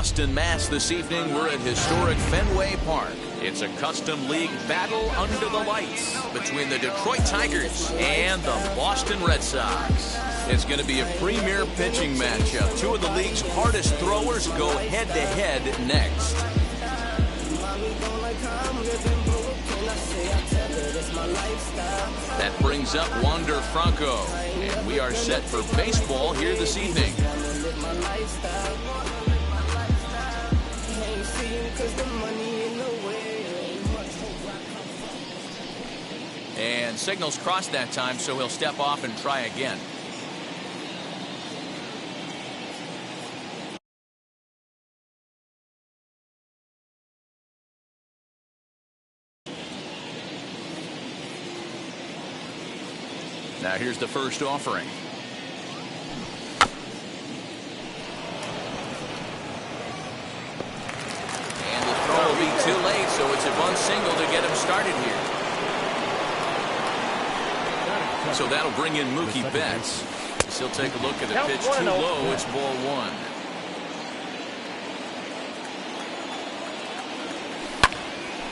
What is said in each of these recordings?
Boston, Mass. This evening, we're at historic Fenway Park. It's a custom league battle under the lights between the Detroit Tigers and the Boston Red Sox. It's going to be a premier pitching matchup. Two of the league's hardest throwers go head-to-head next. That brings up Wander Franco, and we are set for baseball here this evening. And signals crossed that time, so he'll step off and try again. Now here's the first offering. And the throw will be too late, so it's a bunt single to get him started here. So that'll bring in Mookie Betts. He'll take a look at the pitch too low. It's ball one.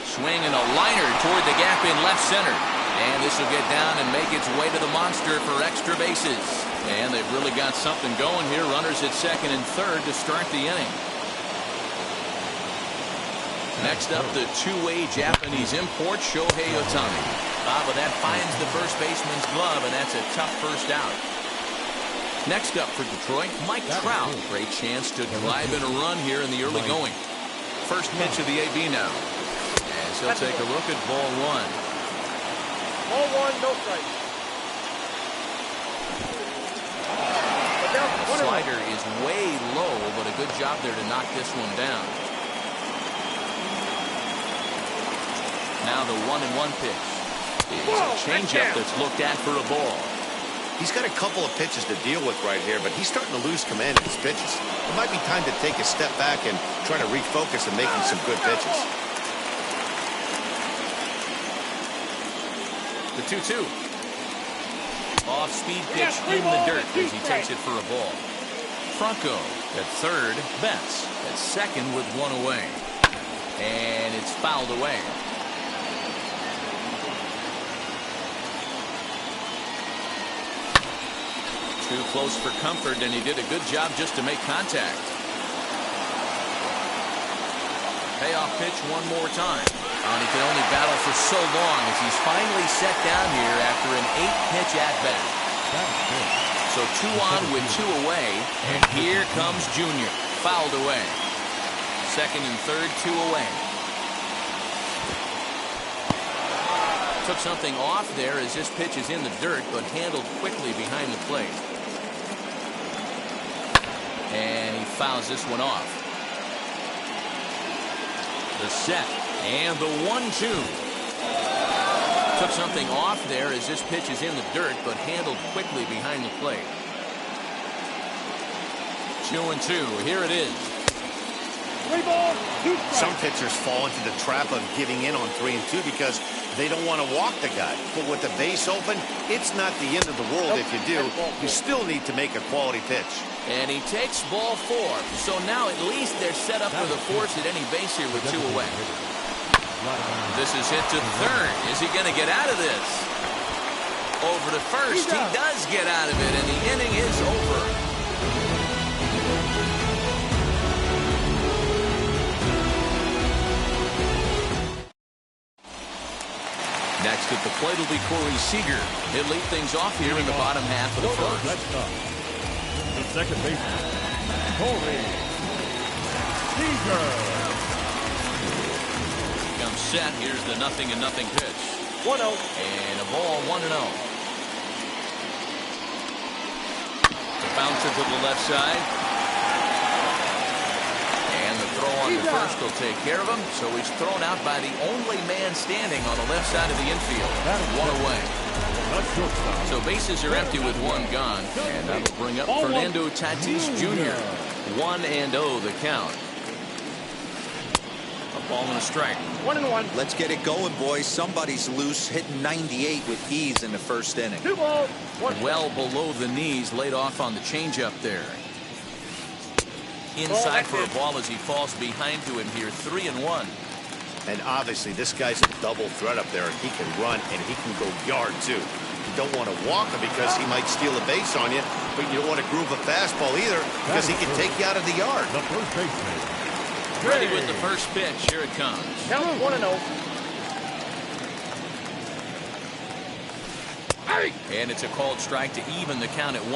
Swing and a liner toward the gap in left center. And this will get down and make its way to the monster for extra bases. And they've really got something going here. Runners at second and third to start the inning. Next up, the two-way Japanese import, Shohei Ohtani. But that finds the first baseman's glove, and that's a tough first out. Next up for Detroit, Mike Trout. Great chance to drive in a run here in the early going. First pitch of the AB now. As he'll take a look at ball one. Ball one, no strike. Slider is way low, but a good job there to knock this one down. Now the 1-1 pitch. It's a changeup that's looked at for a ball. He's got a couple of pitches to deal with right here, but he's starting to lose command of his pitches. It might be time to take a step back and try to refocus and making some good pitches. The 2-2. Off-speed pitch in the dirt as he takes it for a ball. Franco at third. Betts at second with one away. And it's fouled away. Too close for comfort, and he did a good job just to make contact. Payoff pitch one more time. And he can only battle for so long as he's finally set down here after an 8-pitch at-bat. So 2 on with 2 away, and here comes Junior. Fouled away. Second and third, 2 away. Took something off there as this pitch is in the dirt, but handled quickly behind the plate. And he fouls this one off. The set. And the 1-2. Took something off there as this pitch is in the dirt, but handled quickly behind the plate. 2-2. Here it is. 3 balls, 2 strikes. Some pitchers fall into the trap of giving in on 3 and 2 because they don't want to walk the guy. But with the base open, it's not the end of the world if you do. You still need to make a quality pitch. And he takes ball 4. So now at least they're set up for the force at any base here with 2 away. This is hit to third. Is he going to get out of this? Over to first. He does get out of it, and the inning is over. Next at the plate will be Corey Seager. He'll lead things off here in the bottom half of the first. The second baseman, Corey Seager. Comes set. Here's the 0-0 pitch. 1-0. And a ball 1-0. The bouncer to the left side. And the throw on to first will take care of him. So he's thrown out by the only man standing on the left side of the infield. 1 away. So bases are empty with 1 gone. And that'll bring up Fernando Tatis Jr. 1-0 the count. A ball and a strike. 1-1. Let's get it going, boys. Somebody's loose, hitting 98 with ease in the first inning. 2 balls, 1 well below the knees, laid off on the changeup there. inside for a ball as he falls behind to him here. 3-1. And obviously, this guy's a double threat up there. He can run and he can go yard, too. You don't want to walk him because he might steal a base on you, but you don't want to groove a fastball either because he can take you out of the yard. The first baseman. Ready with the first pitch. Here it comes. Count 1-0. And it's a called strike to even the count at 1.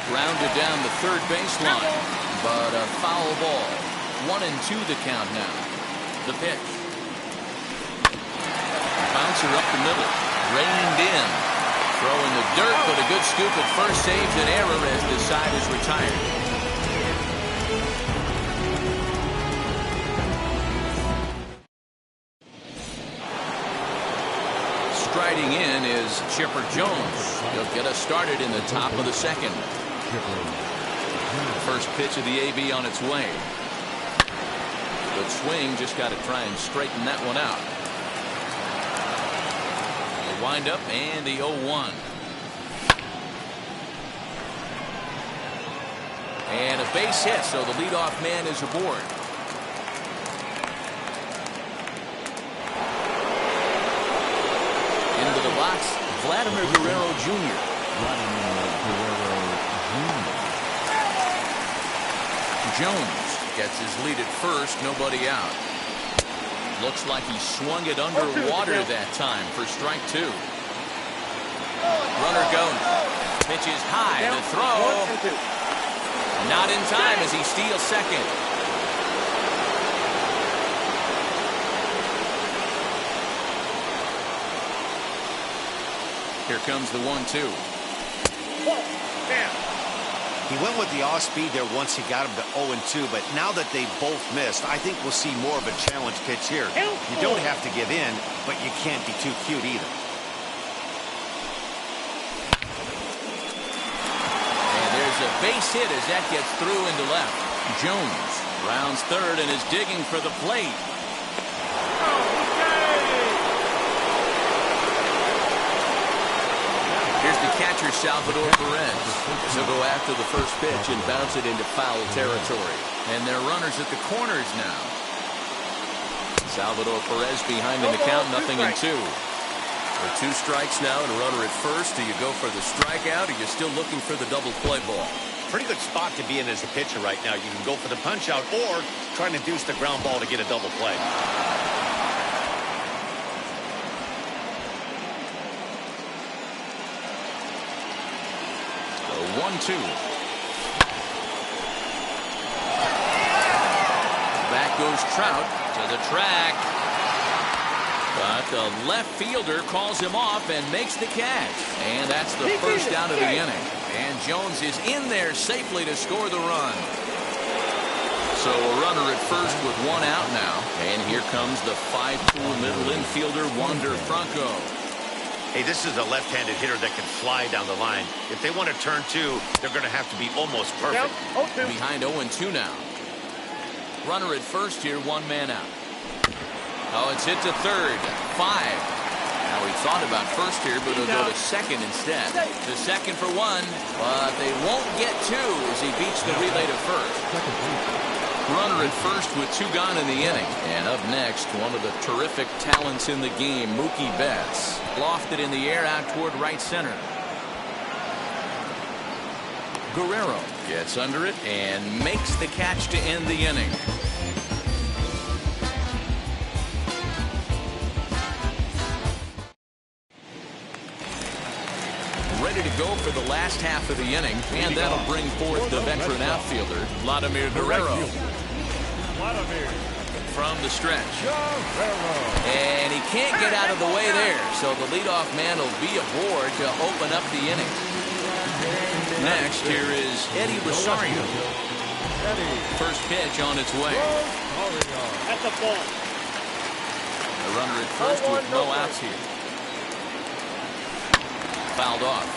Grounded down the third baseline, but a foul ball. 1-2 the count now. The pitch. Bouncer up the middle. Reined in. Throwing the dirt, but a good scoop at first saves an error as the side is retired. Striding in is Chipper Jones. He'll get us started in the top of the second. First pitch of the AB on its way. Good swing, just got to try and straighten that one out. The wind up and the 0-1. And a base hit, so the leadoff man is aboard. Into the box, Vladimir Guerrero Jr. Jones gets his lead at first, nobody out. Looks like he swung it underwater that time for strike 2. Runner goes. Pitch is high. The throw. Not in time as he steals second. Here comes the 1-2. He went with the off-speed there once he got him to 0-2, but now that they both missed, I think we'll see more of a challenge pitch here. You don't have to give in, but you can't be too cute either. And there's a base hit as that gets through into left. Jones rounds third and is digging for the plate. Here's the catcher, Salvador Perez. He'll go after the first pitch and bounce it into foul territory. And they're runners at the corners now. Salvador Perez behind in the count, 0-2. With 2 strikes now and a runner at first. Do you go for the strikeout or are you still looking for the double play ball? Pretty good spot to be in as a pitcher right now. You can go for the punch out or try to induce the ground ball to get a double play. The 1-2. Back goes Trout to the track. But the left fielder calls him off and makes the catch. And that's the first out of the inning. And Jones is in there safely to score the run. So a runner at first with 1 out now. And here comes the 5'2" middle infielder, Wander Franco. Hey, this is a left-handed hitter that can fly down the line. If they want to turn 2, they're going to have to be almost perfect. Behind 0-2 now. Runner at first here, 1 man out. Oh, it's hit to third. 5. Now he thought about first here, but he'll go to second instead. To second for 1, but they won't get 2 as he beats the relay to first. Runner at first with 2 gone in the inning. And up next, one of the terrific talents in the game, Mookie Betts. Lofted in the air out toward right center. Guerrero gets under it and makes the catch to end the inning. Ready to go for the last half of the inning, and that'll bring forth the veteran outfielder, Vladimir Guerrero. From the stretch. And he can't get out of the way there, so the leadoff man will be aboard to open up the inning. Next, here is Eddie Rosario. First pitch on its way. That's a ball. The runner at first with no outs here. Fouled off.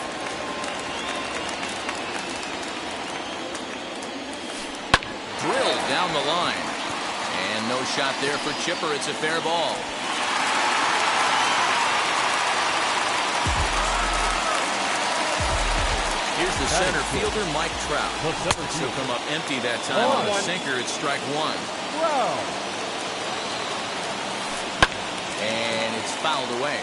Drilled down the line. And no shot there for Chipper. It's a fair ball. Here's the center fielder, Mike Trout. He'll come up empty that time on a sinker. It's strike one. Wow. And it's fouled away.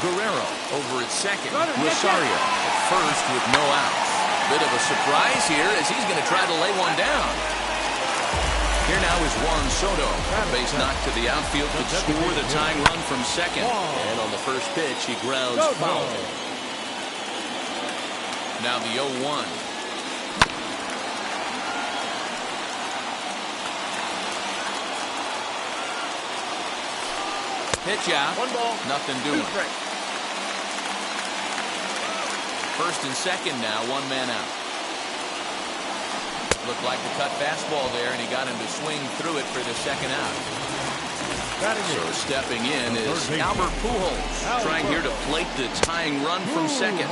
Guerrero over at second. Rosario at first with no outs. Bit of a surprise here as he's going to try to lay one down. Here now is Juan Soto. Base knocked to the outfield to score the tying run from second. And on the first pitch, he grounds foul. Now the 0-1. Pitch out. One ball. Nothing doing. First and second now, one man out. Looked like the cut fastball there, and he got him to swing through it for the second out. So stepping in is Albert Pujols, trying here to plate the tying run from second.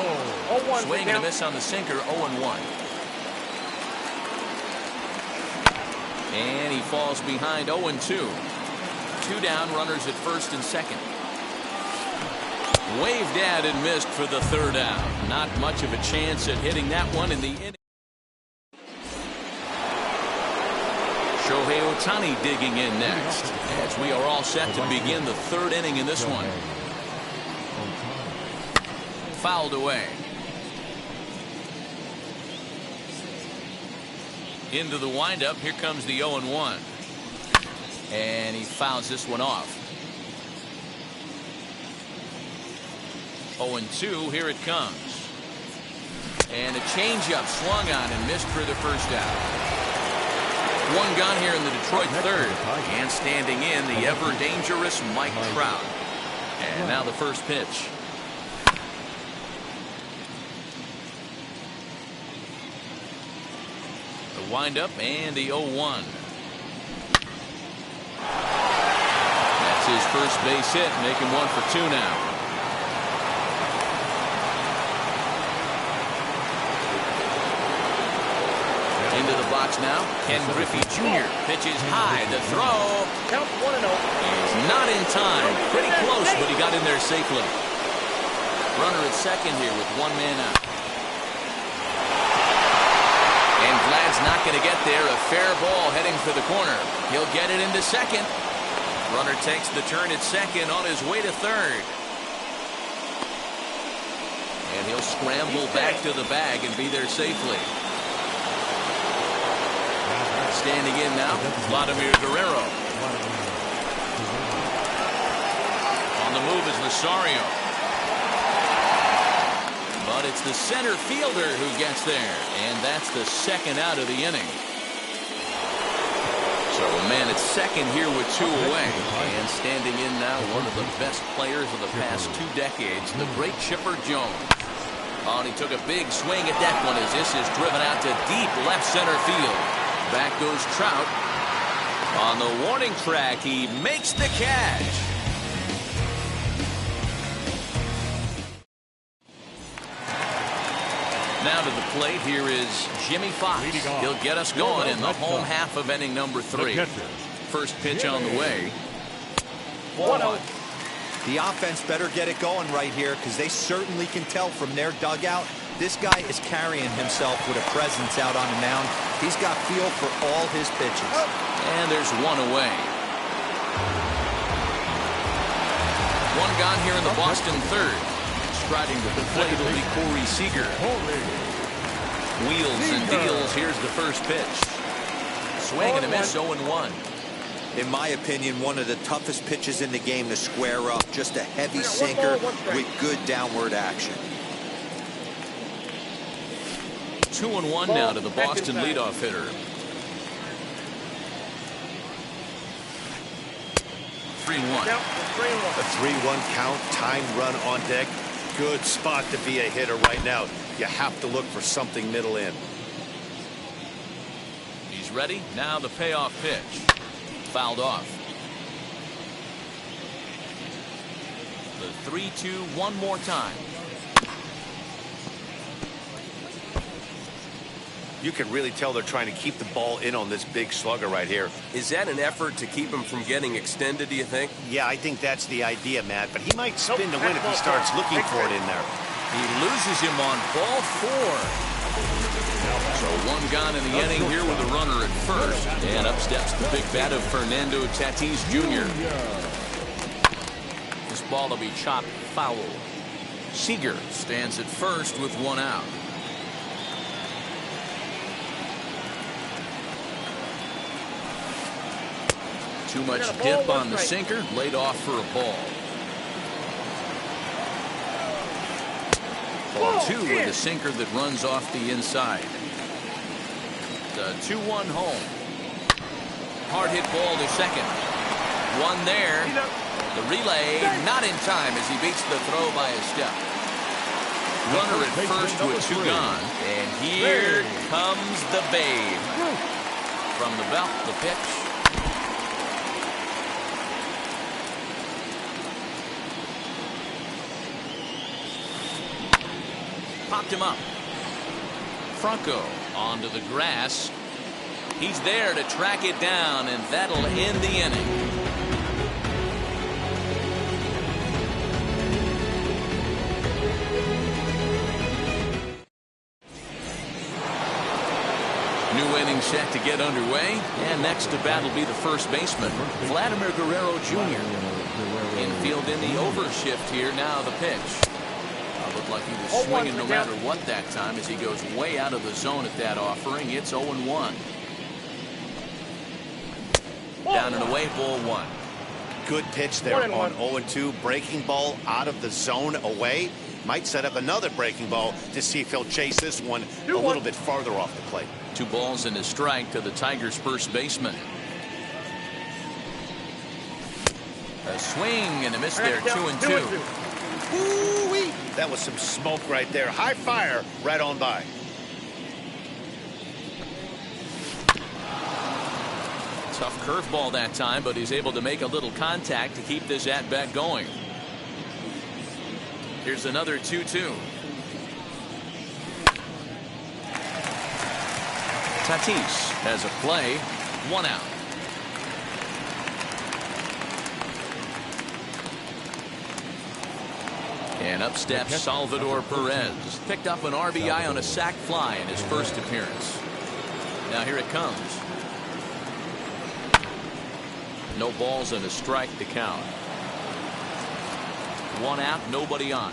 Swing and a miss on the sinker, 0-1. And he falls behind 0-2. Two down, runners at first and second. Waved at and missed for the third out. Not much of a chance at hitting that one in the inning. Shohei Ohtani digging in next as we are all set to begin the third inning in this one. Fouled away. Into the windup. Here comes the 0-1. And he fouls this one off. 0-2. Here it comes. And a changeup swung on and missed for the first out. One gone here in the Detroit third. And standing in, the ever-dangerous Mike Trout. And now the first pitch. The windup and the 0-1. That's his first base hit, making one for two now. Into the box now. Ken Griffey Jr. pitches high. The throw. Count 1-0. Is not in time. Pretty close, but he got in there safely. Runner at second here with one man out. And Vlad's not going to get there. A fair ball heading for the corner. He'll get it into second. Runner takes the turn at second on his way to third. And he'll scramble back to the bag and be there safely. Standing in now, Vladimir Guerrero. On the move is Rosario. But it's the center fielder who gets there. And that's the second out of the inning. So a man at second here with two away. And standing in now, one of the best players of the past 2 decades, the great Chipper Jones. Oh, and he took a big swing at that one as this is driven out to deep left center field. Back goes Trout. On the warning track, he makes the catch. Now to the plate, here is Jimmy Fox. He'll get us going in the home half of inning number 3. First pitch on the way. 1-0. The offense better get it going right here because they certainly can tell from their dugout. This guy is carrying himself with a presence out on the mound. He's got feel for all his pitches. And there's one away. One gone here in the Boston third. Striding to the plate will be Corey Seager. Wheels and deals. Here's the first pitch. Swing and a miss, 0-1. In my opinion, one of the toughest pitches in the game to square up. Just a heavy sinker with good downward action. 2-1 now to the Boston leadoff hitter. 3-1. A 3-1 count, time run on deck. Good spot to be a hitter right now. You have to look for something middle in. He's ready. Now the payoff pitch. Fouled off. The 3-2 one more time. You can really tell they're trying to keep the ball in on this big slugger right here. Is that an effort to keep him from getting extended, do you think? Yeah, I think that's the idea, Matt. But he might spin to win if he starts looking for it in there. He loses him on ball 4. So one gone in the inning here with a runner at first. And up steps the big bat of Fernando Tatis Jr. This ball will be chopped foul. Seager stands at first with one out. Too much dip on the sinker, laid off for a ball. Ball 2 with a sinker that runs off the inside. The 2-1 home. Hard hit ball to second. One there. The relay not in time as he beats the throw by a step. Runner at first with 2 gone. And here comes the babe. From the belt, the pitch. Popped him up. Franco onto the grass. He's there to track it down, and that'll end the inning. New inning set to get underway, and next to bat will be the first baseman, Vladimir Guerrero Jr. Infield in the overshift here. Now the pitch. Looked like he was swinging no matter what that time as he goes way out of the zone at that offering. It's 0-1. Down and away, ball 1. Good pitch there on 0-2. Breaking ball out of the zone away. Might set up another breaking ball to see if he'll chase this one a little bit farther off the plate. 2 balls and a strike to the Tigers' first baseman. A swing and a miss there, 2-2. Woo-wee. That was some smoke right there. High fire right on by. Tough curveball that time, but he's able to make a little contact to keep this at-bat going. Here's another 2-2. Tatis has a play. 1 out. And up steps Salvador Perez. Picked up an RBI on a sac fly in his first appearance. Now here it comes. No balls and a strike to count. 1 out, nobody on.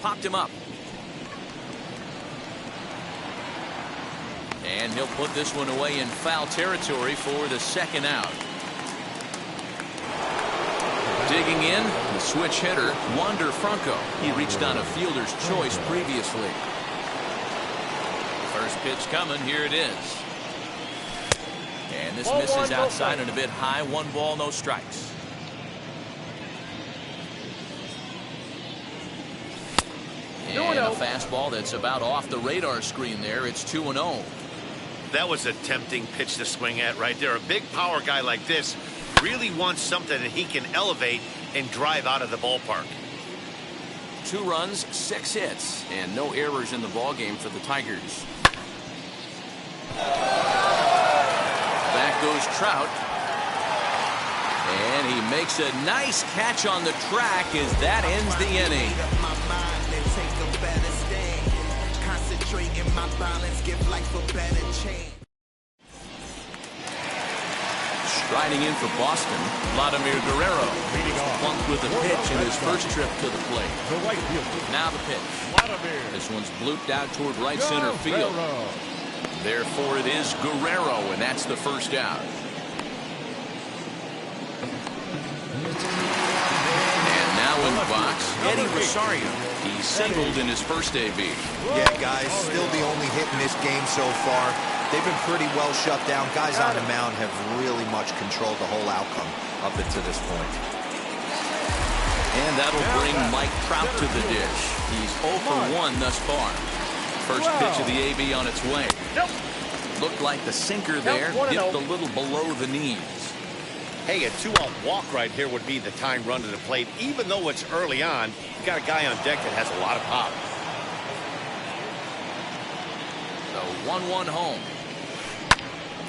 Popped him up. And he'll put this one away in foul territory for the 2nd out. Digging in, the switch hitter, Wander Franco. He reached on a fielder's choice previously. First pitch coming, here it is. And this misses outside and a bit high. 1 ball, no strikes. And a fastball that's about off the radar screen there. It's 2-0. That was a tempting pitch to swing at right there. A big power guy like this really wants something that he can elevate and drive out of the ballpark. 2 runs, 6 hits, and no errors in the ballgame for the Tigers. Back goes Trout. And he makes a nice catch on the track as that ends the inning. Striding in for Boston, Vladimir Guerrero. Plunked with a pitch in his first trip to the plate. Now the pitch. This one's blooped out toward right center field. Therefore it is Guerrero, and that's the first out. And now in the box, Eddie Rosario. He singled in his first AB. Yeah, guys, still the only hit in this game so far. They've been pretty well shut down. Guys on the mound have really much controlled the whole outcome up until this point. And that'll bring Mike Trout to the dish. He's 0 for 1 thus far. First pitch of the AB on its way. Looked like the sinker there dipped a little below the knees. Hey, a 2-out walk right here would be the time run to the plate. Even though it's early on, you got a guy on deck that has a lot of pop. The 1-1 home.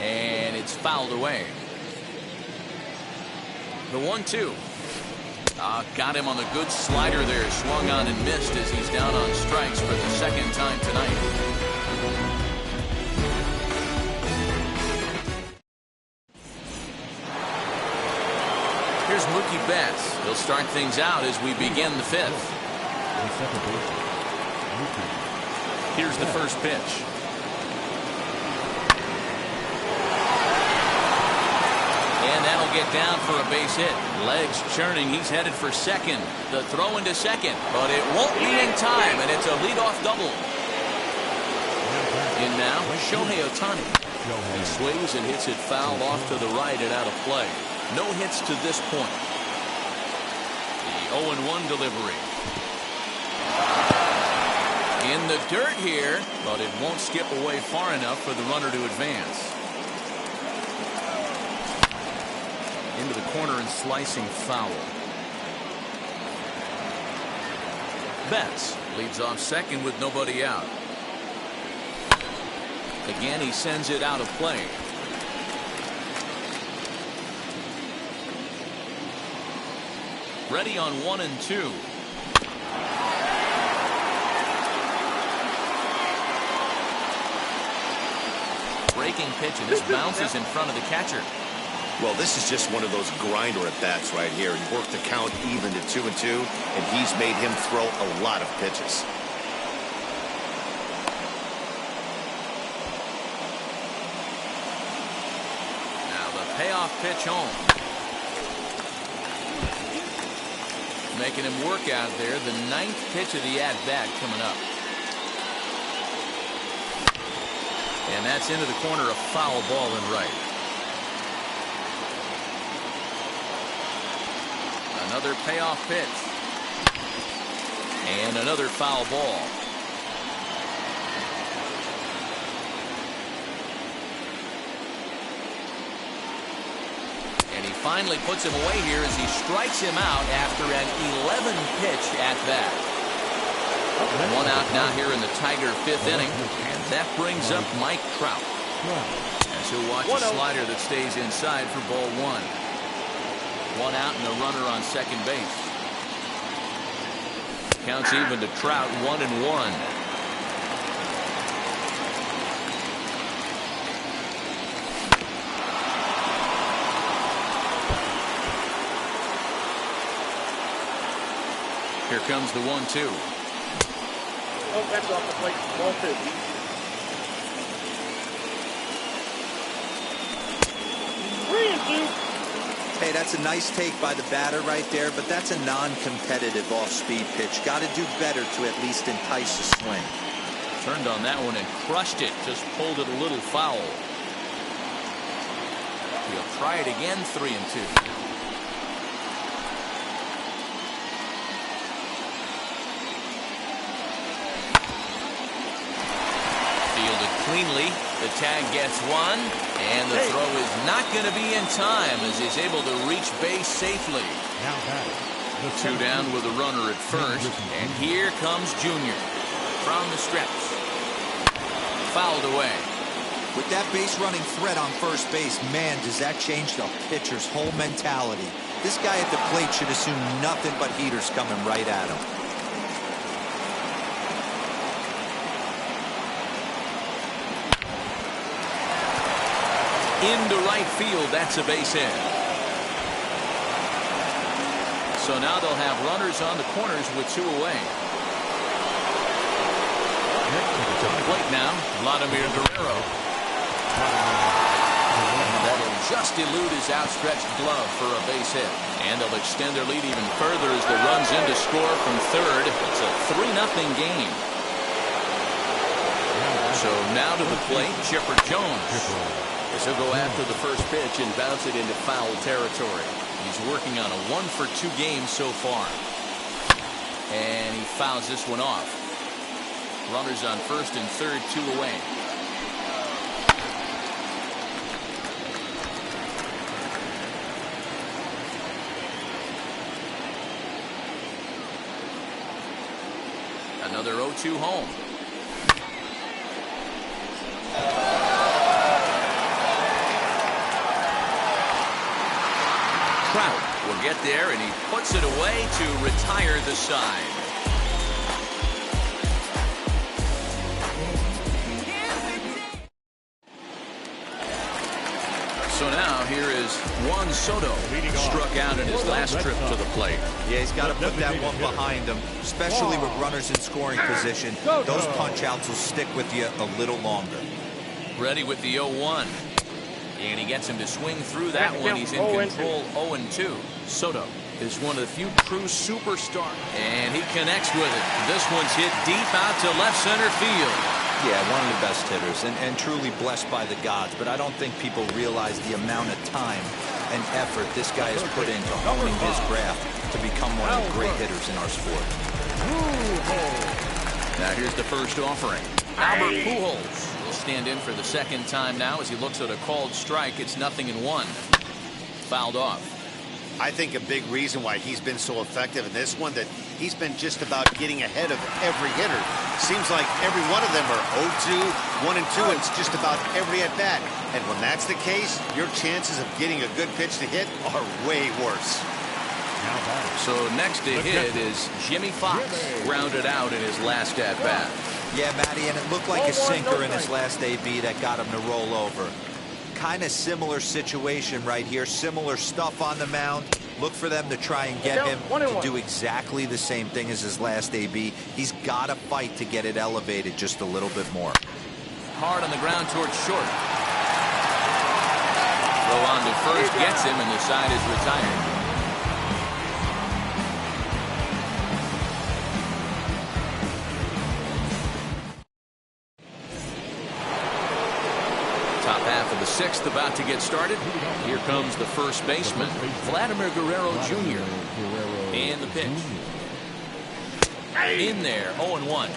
And it's fouled away. The 1-2. Got him on the good slider there. Swung on and missed as he's down on strikes for the second time tonight. Here's Mookie Betts. He'll start things out as we begin the fifth. Here's the first pitch. And that'll get down for a base hit. Legs churning. He's headed for second. The throw into second, but it won't be in time, and it's a leadoff double. In now, Shohei Ohtani. He swings and hits it foul off to the right and out of play. No hits to this point. The 0-1 delivery. In the dirt here, but it won't skip away far enough for the runner to advance. Into the corner and slicing foul. Betts leads off second with nobody out. Again, he sends it out of play. Ready on 1 and 2. Breaking pitch, and this bounces in front of the catcher. Well, this is just one of those grinder at bats right here. He worked the count even to 2 and 2, and he's made him throw a lot of pitches. Now the payoff pitch home. Making him work out there. The 9th pitch of the at-bat coming up. And that's into the corner, a foul ball and right. Another payoff pitch. And another foul ball. And he finally puts him away here as he strikes him out after an 11-pitch at-bat. 1 out now here in the Tiger 5th inning. And that brings up Mike Trout. As he'll watch a slider that stays inside for ball 1. 1 out and a runner on second base. Counts even to Trout, 1-1. Here comes the 1-2. Oh, that's off the plate. Ball 2. 3 and 2. Hey, that's a nice take by the batter right there, but that's a non-competitive off-speed pitch. Got to do better to at least entice a swing. Turned on that one and crushed it. Just pulled it a little foul. He'll try it again, 3 and 2. Fielded cleanly. The tag gets 1, and the throw is not going to be in time as he's able to reach base safely. 2 down with a runner at first, and here comes Junior from the stretch. Fouled away. With that base running threat on first base, man, does that change the pitcher's whole mentality. This guy at the plate should assume nothing but heaters coming right at him. Into right field, that's a base hit. So now they'll have runners on the corners with 2 away. To the plate now, Vladimir Guerrero. That'll just elude his outstretched glove for a base hit. And they'll extend their lead even further as the run's in to score from third. It's a 3-0 game. So now to the plate, Chipper Jones. As he'll go after the first pitch and bounce it into foul territory. He's working on a 1-for-2 game so far. And he fouls this one off. Runners on first and third, 2 away. Another 0-2 home. Trout will get there, and he puts it away to retire the side. So now here is Juan Soto, struck out in his last trip to the plate. Yeah, he's got to put that one behind him, especially with runners in scoring position. Those punch-outs will stick with you a little longer. Ready with the 0-1. And he gets him to swing through that one. He's in control 0-2. Soto is one of the few true superstars. And he connects with it. This one's hit deep out to left center field. Yeah, one of the best hitters and truly blessed by the gods. But I don't think people realize the amount of time and effort this guy has put into honing his craft to become one of the great hitters in our sport. Now here's the first offering. Albert Pujols will stand in for the second time now as he looks at a called strike. It's 0-1. Fouled off. I think a big reason why he's been so effective in this one, that he's been just about getting ahead of every hitter. Seems like every one of them are 0-2, 1-2, and it's just about every at-bat. And when that's the case, your chances of getting a good pitch to hit are way worse. So next to hit is Jimmy Fox, grounded out in his last at-bat. Yeah, Matty, and it looked like a sinker in his last AB that got him to roll over. Kind of similar situation right here. Similar stuff on the mound. Look for them to try and get him to do exactly the same thing as his last AB. He's got to fight to get it elevated just a little bit more. Hard on the ground towards short. Throw on to first gets him, and the side is retired. Top half of the sixth about to get started. Here comes the first baseman, Vladimir Guerrero Jr. And the pitch. In there, 0-1.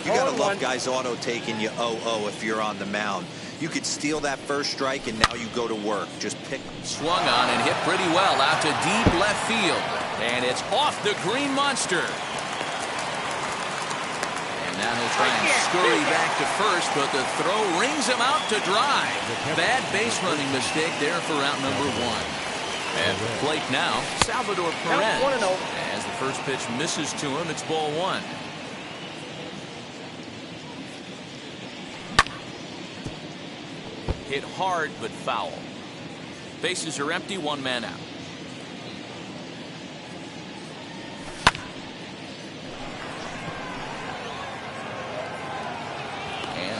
You got to love guys auto taking you 0-0 if you're on the mound. You could steal that first strike, and now you go to work. Just pick. Swung on and hit pretty well out to deep left field. And it's off the green monster. Now he'll try and scurry back to first, but the throw rings him out to dry. Bad base running mistake there for out number 1. At the plate now, Salvador Perez. As the first pitch misses to him, it's ball 1. Hit hard but foul. Bases are empty, 1 man out.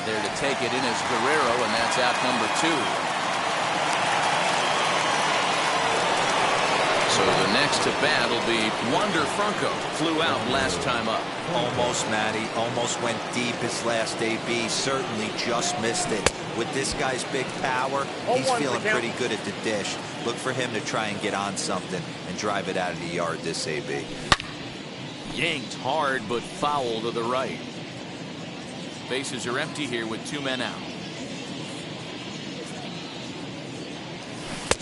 There to take it in is Guerrero, and that's out number 2. So the next to bat will be Wander Franco. Flew out last time up. Almost, Matty. Almost went deep his last AB. Certainly just missed it. With this guy's big power, he's feeling pretty good at the dish. Look for him to try and get on something and drive it out of the yard this AB. Yanked hard, but foul to the right. Bases are empty here with 2 men out.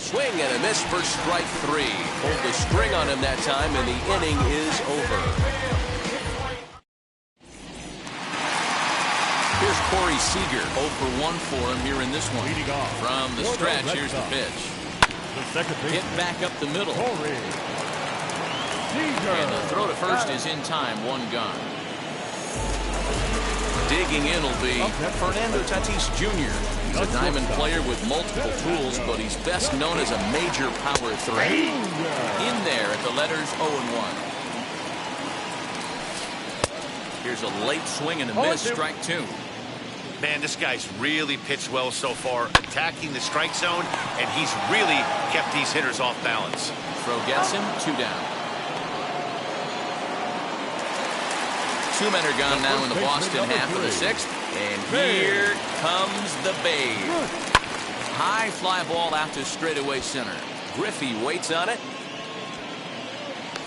Swing and a miss for strike 3. Pulled the string on him that time, and the inning is over. Here's Corey Seager, 0 for 1 for him here in this one. From the stretch, here's the pitch. Hit back up the middle. And the throw to first is in time, 1 gone. Digging in will be Fernando Tatis Jr. He's a diamond player with multiple tools, but he's best known as a major power threat. In there at the letters 0-1. Here's a late swing and a miss, strike 2. Man, this guy's really pitched well so far, attacking the strike zone, and he's really kept these hitters off balance. Throw gets him, 2 down. 2 men are gone now in the Boston half of the 6th. And here comes the Babe. High fly ball out to straightaway center. Griffey waits on it.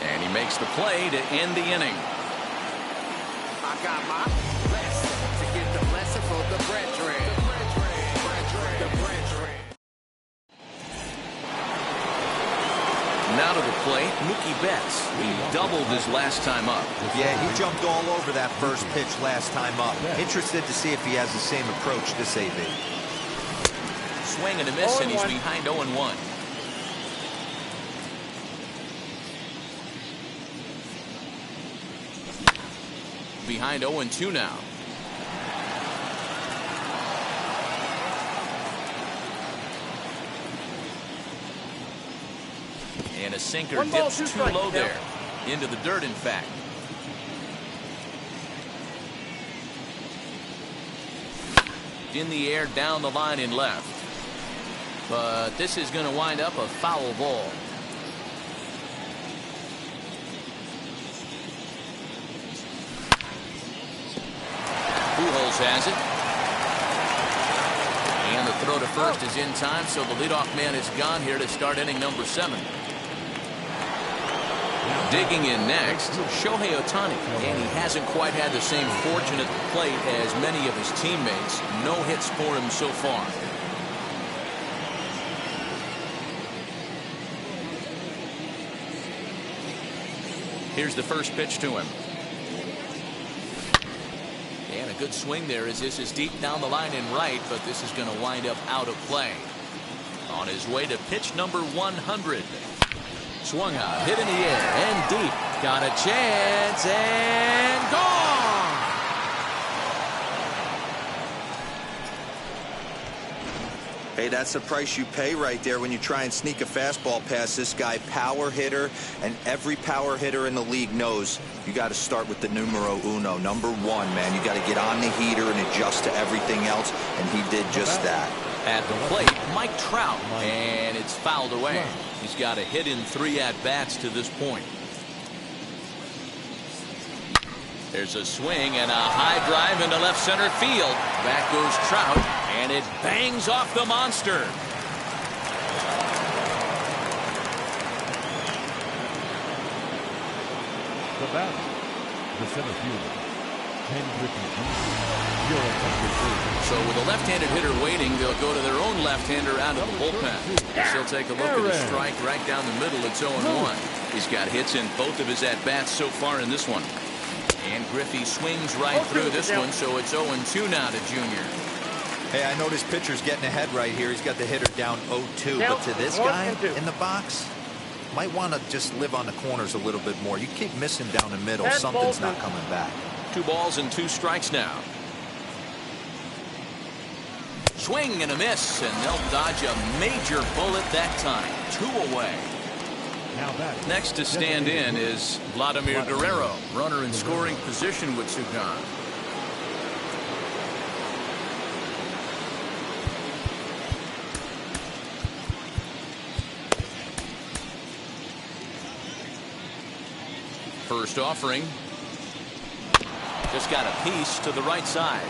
And he makes the play to end the inning. I got my blessing to get the blessing for the brethren. Now to the plate, Mookie Betts. He doubled his last time up. Yeah, he jumped all over that first pitch last time up. Interested to see if he has the same approach this AB. Swing and a miss, and he's behind 0-1. behind 0-2 now. And a sinker dips too low there. Into the dirt, in fact. In the air, down the line and left. But this is going to wind up a foul ball. Pujols has it. And the throw to first is in time, so the leadoff man is gone here to start inning number 7. Digging in next, Shohei Ohtani, and he hasn't quite had the same fortune at the plate as many of his teammates. No hits for him so far. Here's the first pitch to him. And a good swing there as this is deep down the line and right, but this is going to wind up out of play. On his way to pitch number 100. Swung out, hit in the air, and deep. Got a chance, and gone! Hey, that's the price you pay right there when you try and sneak a fastball past this guy. Power hitter, and every power hitter in the league knows you got to start with the numero uno, number 1, man. You got to get on the heater and adjust to everything else, and he did just that. At the plate, Mike Trout, and it's fouled away. He's got a hit in 3 at-bats to this point. There's a swing and a high drive into left center field. Back goes Trout, and it bangs off the monster. The bat, the center fielder, Ken Griffey. So with a left-handed hitter waiting, they'll go to their own left-hander out of the bullpen. He'll take a look at the strike right down the middle. It's 0-1. He's got hits in both of his at-bats so far in this one. And Griffey swings right through this one, so it's 0-2 now to Junior. Hey, I know this pitcher's getting ahead right here. He's got the hitter down 0-2, but to this guy in the box, might want to just live on the corners a little bit more. You keep missing down the middle, something's not coming back. 2 balls and 2 strikes now. Swing and a miss, and they'll dodge a major bullet that time. 2 away. Next to stand in is Vladimir Guerrero, runner in scoring position with 2 gone. First offering. Just got a piece to the right side.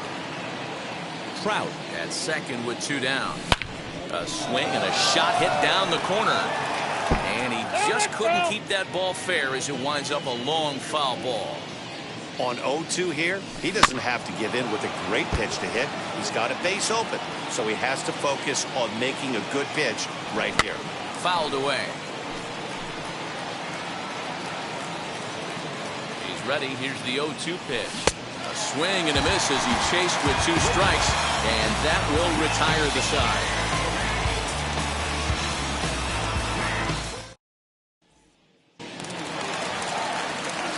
Trout at second with 2 down. A swing and a shot hit down the corner. And he just couldn't keep that ball fair as it winds up a long foul ball. On 0-2 here, he doesn't have to give in with a great pitch to hit. He's got a base open, so he has to focus on making a good pitch right here. Fouled away. He's ready. Here's the 0-2 pitch. A swing and a miss as he chased with 2 strikes, and that will retire the side.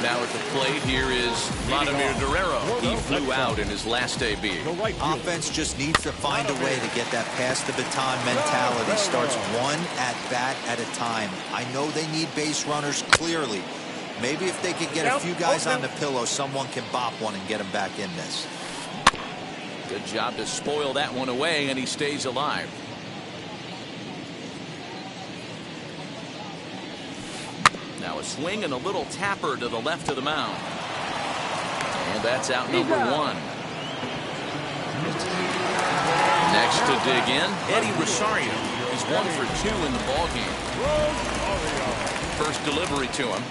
Now at the plate, here is Vladimir Guerrero. He flew out in his last AB. Offense just needs to find a way to get that pass the baton mentality. Starts 1 at-bat at a time. I know they need base runners clearly. Maybe if they could get a few guys on the pillow, someone can bop one and get him back in this. Good job to spoil that one away, and he stays alive. Now a swing and a little tapper to the left of the mound. And that's out number 1. Next to dig in, Eddie Rosario. He's 1 for 2 in the ballgame. First delivery to him.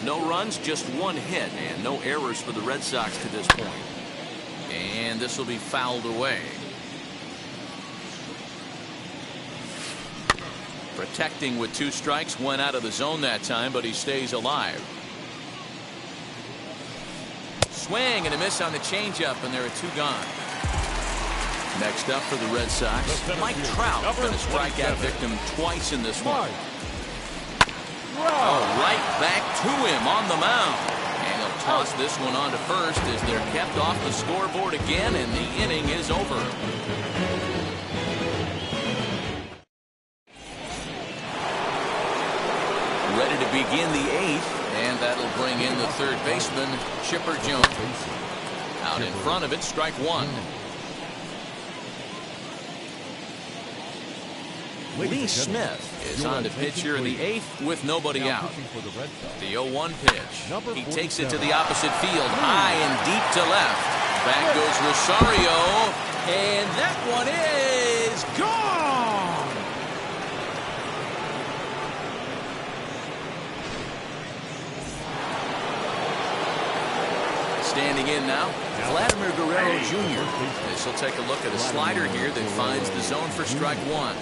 No runs, just 1 hit, and no errors for the Red Sox to this point. And this will be fouled away. Protecting with 2 strikes, went out of the zone that time, but he stays alive. Swing and a miss on the changeup, and there are 2 gone. Next up for the Red Sox, Mike Trout, been a strikeout victim twice in this one. Oh, right back to him on the mound. And he'll toss this one on to first as they're kept off the scoreboard again, and the inning is over. Ready to begin the 8th, and that'll bring in the third baseman, Chipper Jones. Out in front of it, strike one. Lee Smith is on to pitch here in the 8th with nobody out. The 0-1 pitch. He takes it to the opposite field, high and deep to left. Back goes Rosario, and that one is gone. Standing in now, Vladimir Guerrero Jr. This will take a look at a slider here that finds the zone for strike one.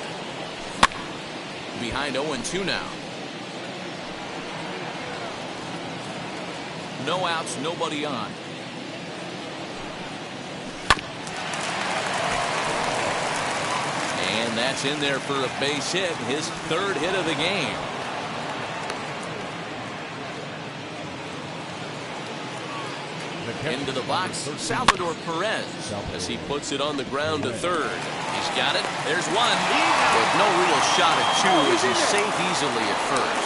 Behind 0-2 now. No outs, nobody on. And that's in there for a base hit, his third hit of the game. Into the box, Salvador Perez, as he puts it on the ground to third. He's got it. There's one. With no real shot at two as he's safe easily at first.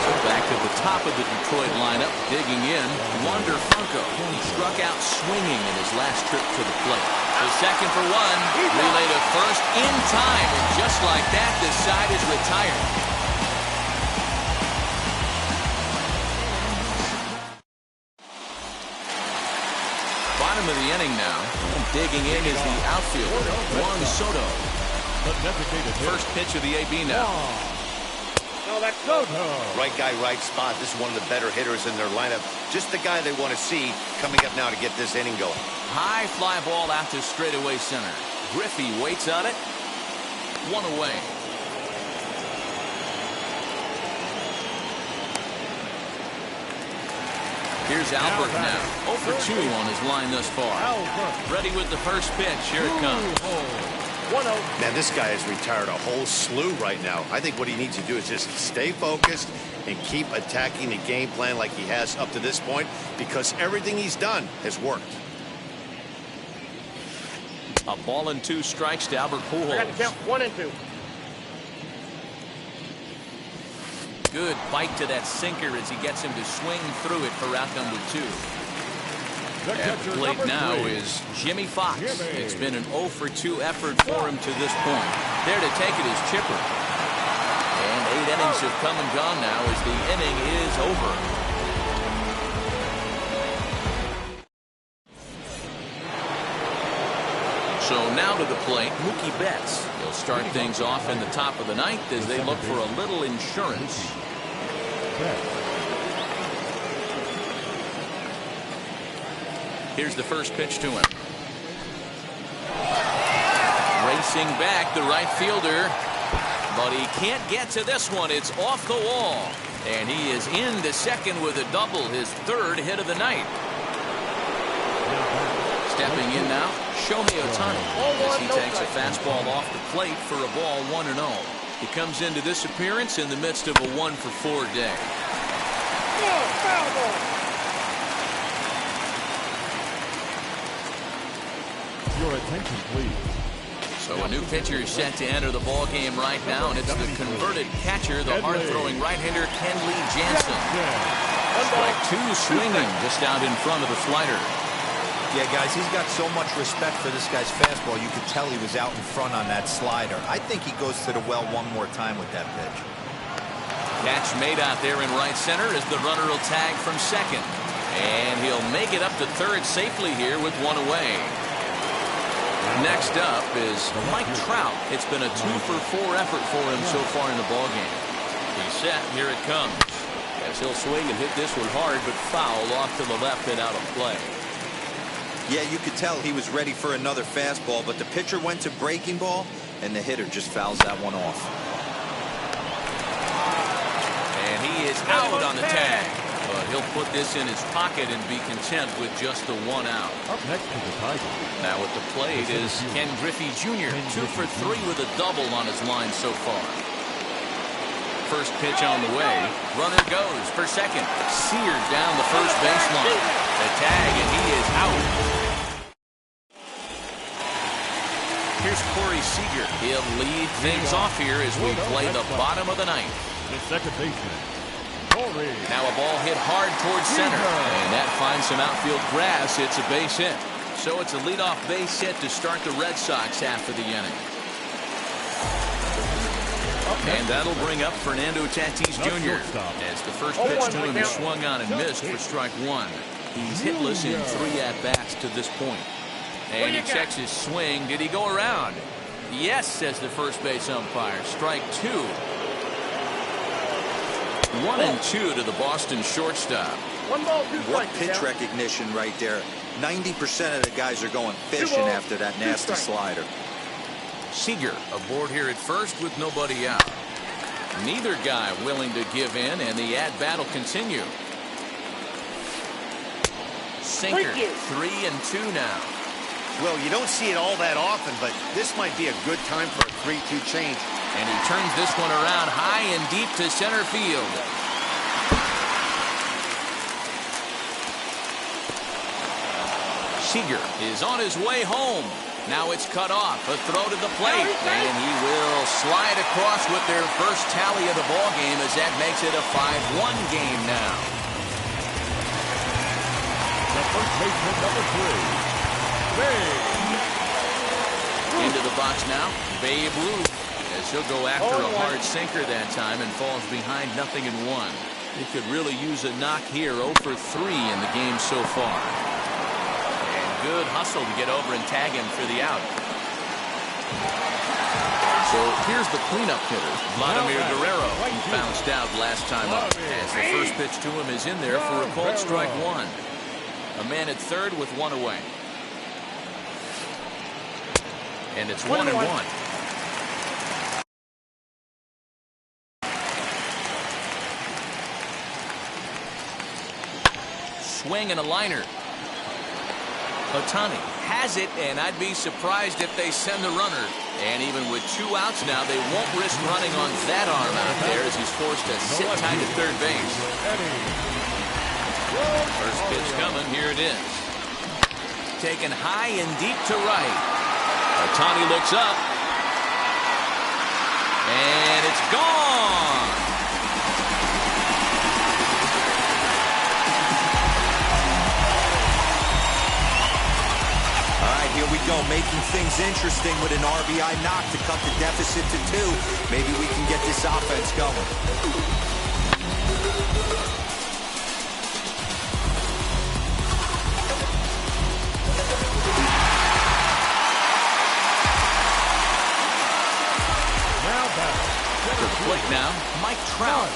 So back to the top of the Detroit lineup, digging in, Wander Franco. He struck out swinging in his last trip to the plate. The second for one, relay to first in time, and just like that, this side is retired. Bottom of the inning now. Digging in is the outfielder, Juan Soto. First pitch of the AB now. Right guy, right spot. This is one of the better hitters in their lineup. Just the guy they want to see coming up now to get this inning going. High fly ball out to straightaway center. Griffey waits on it. One away. Here's Albert now. 0 for 2 on his line thus far. Ready with the first pitch. Here it comes. 1-0. Man, this guy has retired a whole slew right now. I think what he needs to do is just stay focused and keep attacking the game plan like he has up to this point, because everything he's done has worked. A ball and 2 strikes to Albert I got to Pujols. count 1 and 2. Good bite to that sinker as he gets him to swing through it for out number 2. At the plate now is Jimmy Fox. It's been an 0 for 2 effort for him to this point. There to take it is Chipper. And 8 innings have come and gone now as the inning is over. So now to the plate, Mookie Betts. He'll start things off in the top of the 9th as they look for a little insurance. Here's the first pitch to him. Racing back, the right fielder. But he can't get to this one. It's off the wall. And he is into second with a double, his third hit of the night. Stepping in now, Shohei Ohtani, as he takes a fastball off the plate for a ball 1-0. He comes into this appearance in the midst of a 1 for 4 day. Your attention, please. So a new pitcher is set to enter the ball game right now, and it's the converted catcher, the hard-throwing right-hander Kenley Jansen. Strike 2 swinging just out in front of the slider. Yeah, guys, he's got so much respect for this guy's fastball. You could tell he was out in front on that slider. I think he goes to the well one more time with that pitch. Catch made out there in right center as the runner will tag from second. And he'll make it up to third safely here with 1 away. Next up is Mike Trout. It's been a 2 for 4 effort for him so far in the ballgame. He's set. Here it comes. As he'll swing and hit this one hard, but foul off to the left and out of play. Yeah, you could tell he was ready for another fastball, but the pitcher went to breaking ball, and the hitter just fouls that one off. And he is out on the tag. But he'll put this in his pocket and be content with just the 1 out. Up next to the Tigers. Now at the plate is Ken Griffey Jr. 2 for 3 with a double on his line so far. first pitch on the way. Runner goes for second. Seared down the first baseline. The tag, and he is out. Here's Corey Seager. He'll lead things off here as we play the bottom of the ninth. The second baseman, Corey. Now a ball hit hard towards center, and that finds some outfield grass. It's a base hit. So it's a leadoff base hit to start the Red Sox half of the inning. And that'll bring up Fernando Tatis Jr. as the first pitch to him is swung on and missed for strike one. He's hitless in 3 at-bats to this point. And he checks his swing. Did he go around? Yes, says the first base umpire. Strike two. 1-2 to the Boston shortstop. What pitch recognition right there. 90% of the guys are going fishing after that nasty slider. Seager aboard here at first with nobody out. Neither guy willing to give in, and the at-bat will continue. Sinker, 3-2 now. Well, you don't see it all that often, but this might be a good time for a 3-2 change. And he turns this one around high and deep to center field. Seager is on his way home. Now it's cut off. A throw to the plate. And he will slide across with their first tally of the ball game, as that makes it a 5-1 game now. The first baseman, number 3, Babe. Into the box now, Babe Ruth, as he'll go after a hard sinker that time and falls behind 0-1. He could really use a knock here. 0 for 3 in the game so far. Good hustle to get over and tag him for the out. So here's the cleanup hitter, Vladimir Guerrero, who bounced out last time up, as the first pitch to him is in there for a called strike one. A man at third with one away. And it's 1-1. Swing and a liner. Ohtani has it, and I'd be surprised if they send the runner. And even with 2 outs now, they won't risk running on that arm out there, as he's forced to sit tight at third base. First pitch coming, here it is. Taken high and deep to right. Ohtani looks up. And it's gone. Here we go, making things interesting with an RBI knock to cut the deficit to 2. Maybe we can get this offense going. Now back. To the plate now, Mike Trout.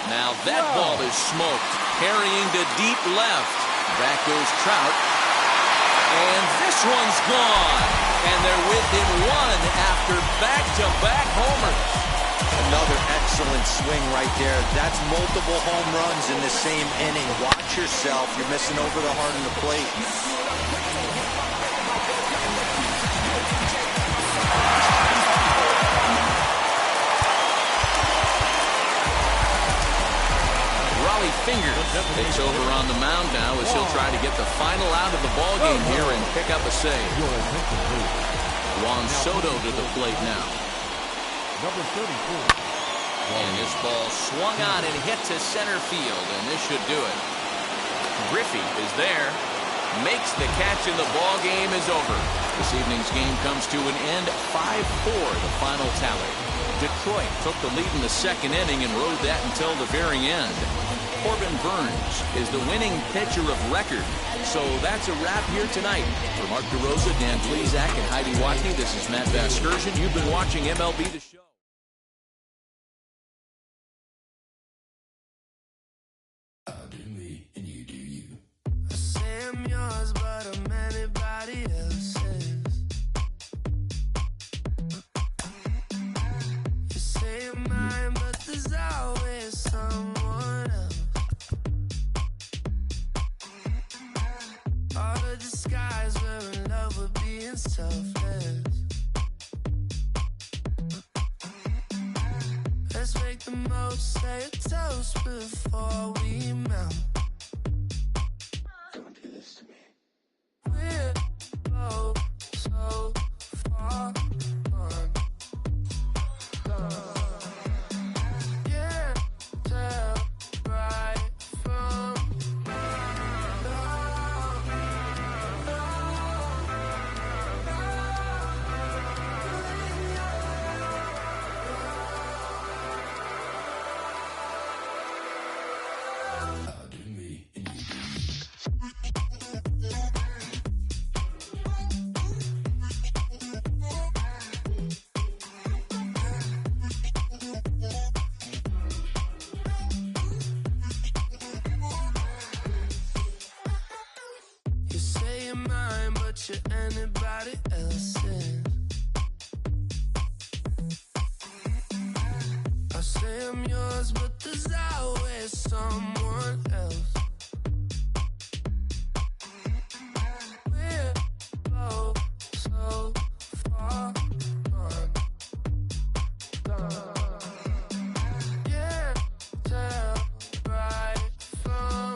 Now that ball is smoked, carrying to deep left. Back goes Trout. And this one's gone. And they're within 1 after back-to-back homers. Another excellent swing right there. That's multiple home runs in the same inning. Watch yourself. You're missing over the heart of the plate. Finger takes over on the mound now, as he'll try to get the final out of the ball game here and pick up a save. Juan Soto to the plate now. Number 34. And this ball swung on and hit to center field, and this should do it. Griffey is there, makes the catch, and the ball game is over. This evening's game comes to an end, 5-4, the final tally. Detroit took the lead in the second inning and rode that until the very end. Corbin Burns is the winning pitcher of record. So that's a wrap here tonight. For Mark DeRosa, Dan Plesac, and Heidi Watney, this is Matt Vasgersian. You've been watching MLB The Show. I've been me and you do you. I say I'm yours, but I'm anybody else's. You say I'm mine, but there's always someone else. All the disguise, we're in love with being selfless. Let's make the most, say a toast before we melt. Don't do this to me. We're both so far gone. Can't tell right from you say you're mine, but you're anybody else's. I say I'm yours, but there's always someone else. We're both so far gone. Can't tell right from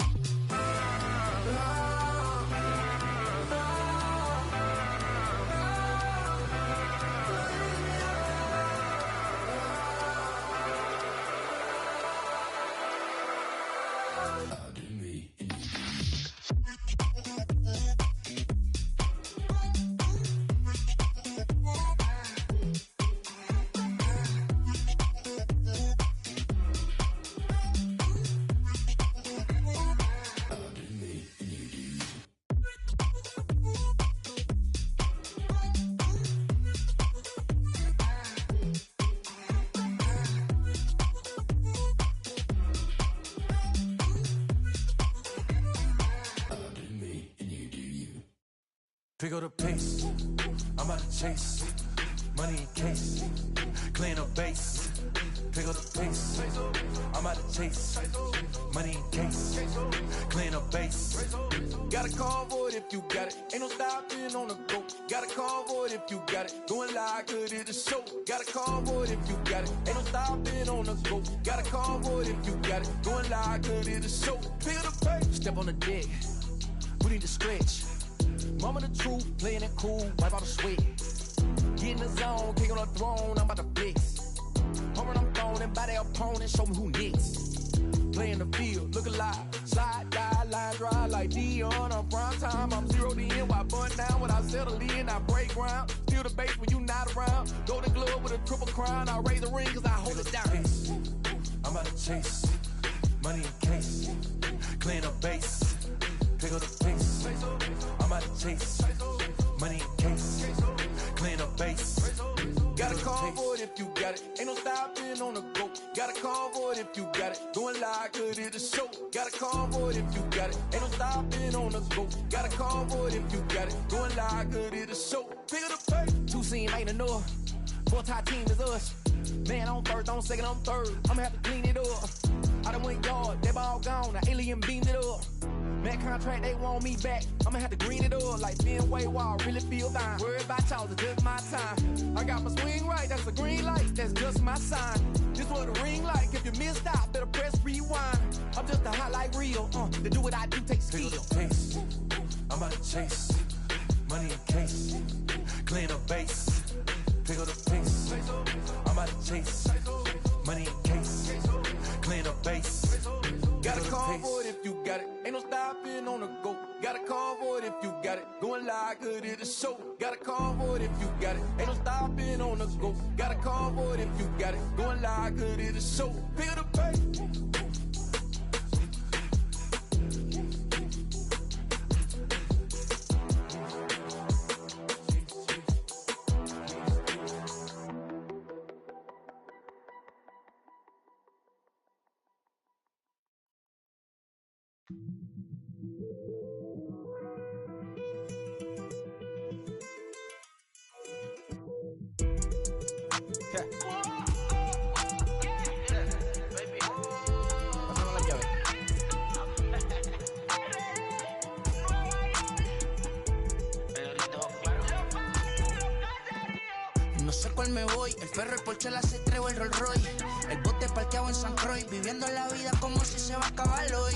Pick up the pace, I'm out to chase. Money in case, clean up base. Pick up the pace, I'm out to chase. Money in case, clean up base. Got a convoy if you got it. Ain't no stopping on the go. Got a convoy if you got it. Going live, good at the show. Got a convoy if you got it. Ain't no stopping on the go. Got a convoy if you got it. Going live, good at the show. Pick up the pace. Step on the deck, we need to stretch. Mama the truth, playing it cool, wipe out the sweat. Get in the zone, king on the throne, I'm about to flex. Home run, I'm throwing, and by their opponent, show me who next. Play in the field, look alive, slide, die, line, dry like Dion on prime time. I'm 0'd in, why bun down when I settle in, I break ground. Feel the bass when you not around. Golden glove with a triple crown, I raise the ring cause I hold it down. I'm out to chase, money in case, clean up base. Pick up the pace, I'm out to chase. Money in case, clean up base. Got a convoy if you got it. Ain't no stopping on the go. Got a convoy if you got it. Going live, good at the show. Got a convoy if you got it. Ain't no stopping on the go. Got a convoy if you got it. Going live, good at the show. Pick up the pace. Two scene ain't enough. Four top team is us. Man on first, on second, on third. I'ma have to clean it up. I done went yard, they ball gone. The alien beamed it up. Man contract, they want me back. I'ma have to green it up like Ben Way Wall. Really feel fine. Worried about y'all, it's just my time. I got my swing right, that's a green light. That's just my sign. This what the ring like. If you missed out, better press rewind. I'm just a highlight reel. To do what I do takes skill. Pick up the pace, I'm out to chase. Money in case, clean up base. Pick up the pace, I'm out to chase. Money in case, clean up base. Got a convoy if you got it. Ain't no stopping on the go. Got a convoy if you got it. Going live, good at the show. Got a convoy if you got it. Ain't no stopping on the go. Got a convoy if you got it. Going live, good at the show. Pick up the pace. cual me voy. El ferro, el Porsche, la C3 o el Rolls Royce. El bote parqueado en San Croix, viviendo la vida como si se va a acabar hoy.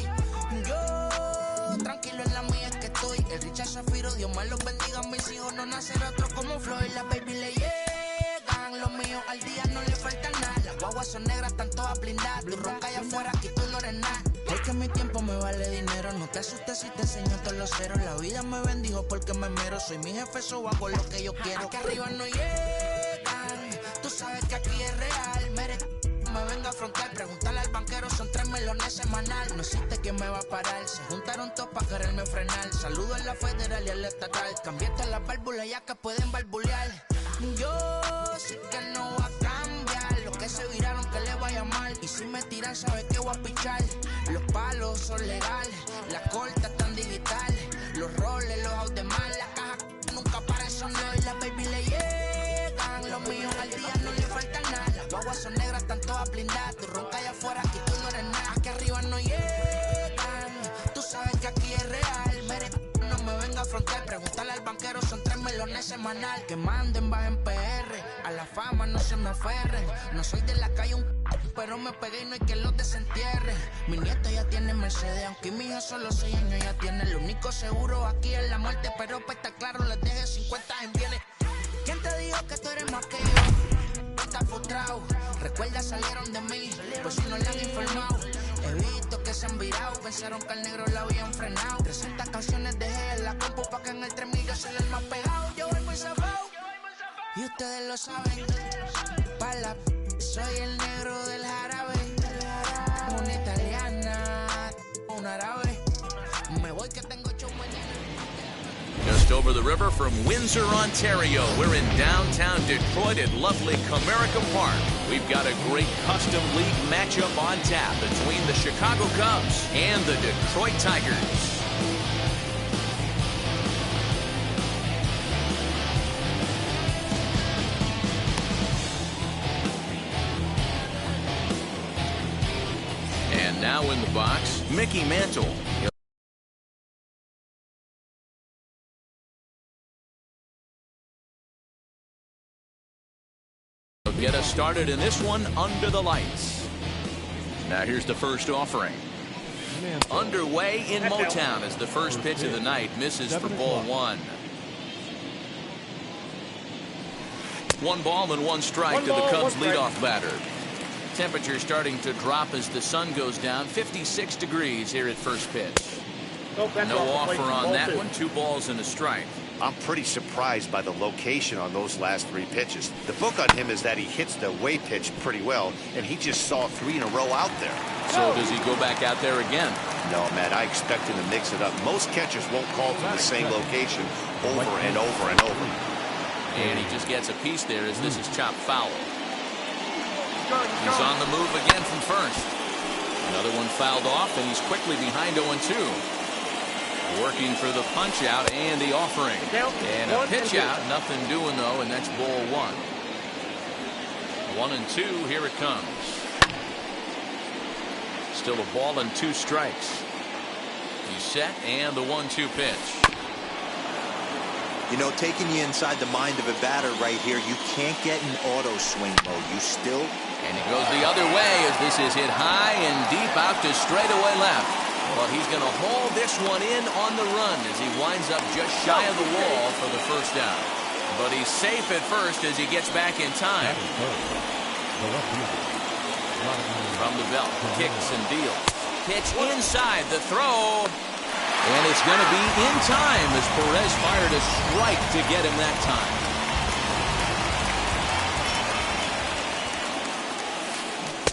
Yo, tranquilo en la mía es que estoy. El Richard Zafiro, Dios me los bendiga. Mis hijos no nacer otro como Floyd. Las baby le llegan, los míos al día no le falta nada. Las guaguas son negras, están todas blindadas. Tu ronca allá afuera, aquí tú no eres nada. Es que mi tiempo me vale dinero. No te asustes si te enseño todos los ceros. La vida me bendijo porque me mero. Soy mi jefe, so hago lo que yo quiero. Aquí arriba no llegan. Tú sabes que aquí es real. Me venga a afrontar, preguntarle al banquero, son 3 melones semanal. No existe quien me va a parar, se juntaron todos para quererme frenar. Saludo a la federal y a la estatal, cambié todas las válvulas ya que pueden barbulear. Yo sé que no va a cambiar, los que se viraron que le vaya mal. Y si me tiran sabes que voy a pichar. Los palos son legales, las cortas están digitales. Los roles, los out de mal, la caja nunca para eso no. Y las baby le llegan, los míos al día no le falta nada. Las guaguas son negras, están todas blindadas. Tu ronca allá afuera, aquí tú no eres nada. Aquí arriba no llegan, tú sabes que aquí es real. No me venga a afrontar, pregúntale al banquero, son 3 melones semanal. Que manden, bajen PR, a la fama no se me aferren. No soy de la calle pero me pegué y no hay que los desentierre. Mi nieto ya tiene Mercedes, aunque mi hija solo 6 años ya tiene. Lo único seguro aquí es la muerte, pero para estar claro les deje 50 en bienes. ¿Quién te dijo que tú eres más que yo? Estás frustrado, recuerda salieron de mí, pues si no le han informado. He visto que se han virado, pensaron que al negro lo habían frenado. 300 canciones dejé en la compu pa' que en el 3000 yo soy el más pegado. Yo voy muy zafado, y ustedes lo saben. Pala, soy el negro del jarabe. Una italiana, un árabe. Me voy que tengo show mañana. Just over the river from Windsor, Ontario, we're in downtown Detroit at lovely Comerica Park. We've got a great custom league matchup on tap between the Chicago Cubs and the Detroit Tigers. And now in the box, Mickey Mantle. Get us started in this one under the lights. Now here's the first offering. Underway in Motown as the first pitch of the night misses for ball 1. 1 ball and 1 strike to the Cubs leadoff batter. Temperature starting to drop as the sun goes down. 56 degrees here at first pitch. No offer on that one. 2 balls and a strike. I'm pretty surprised by the location on those last 3 pitches. The book on him is that he hits the away pitch pretty well, and he just saw 3 in a row out there. So does he go back out there again? No, man, I expect him to mix it up. Most catchers won't call from the same location over and over and over. And he just gets a piece there as this is chopped foul. He's on the move again from first. Another one fouled off, and he's quickly behind 0-2. Working for the punch out and the offering. And a pitch out. Nothing doing though, and that's ball 1. 1-2. Here it comes. Still a ball and 2 strikes. He's set and the 1-2 pitch. You know, taking you inside the mind of a batter right here, you can't get in auto swing mode. You still. And he goes the other way as this is hit high and deep out to straightaway left. But he's going to haul this one in on the run as he winds up just shy of the wall for the first down. But he's safe at first as he gets back in time. From the belt, kicks and deals. Pitch inside the throw. And it's going to be in time as Perez fired a strike to get him that time.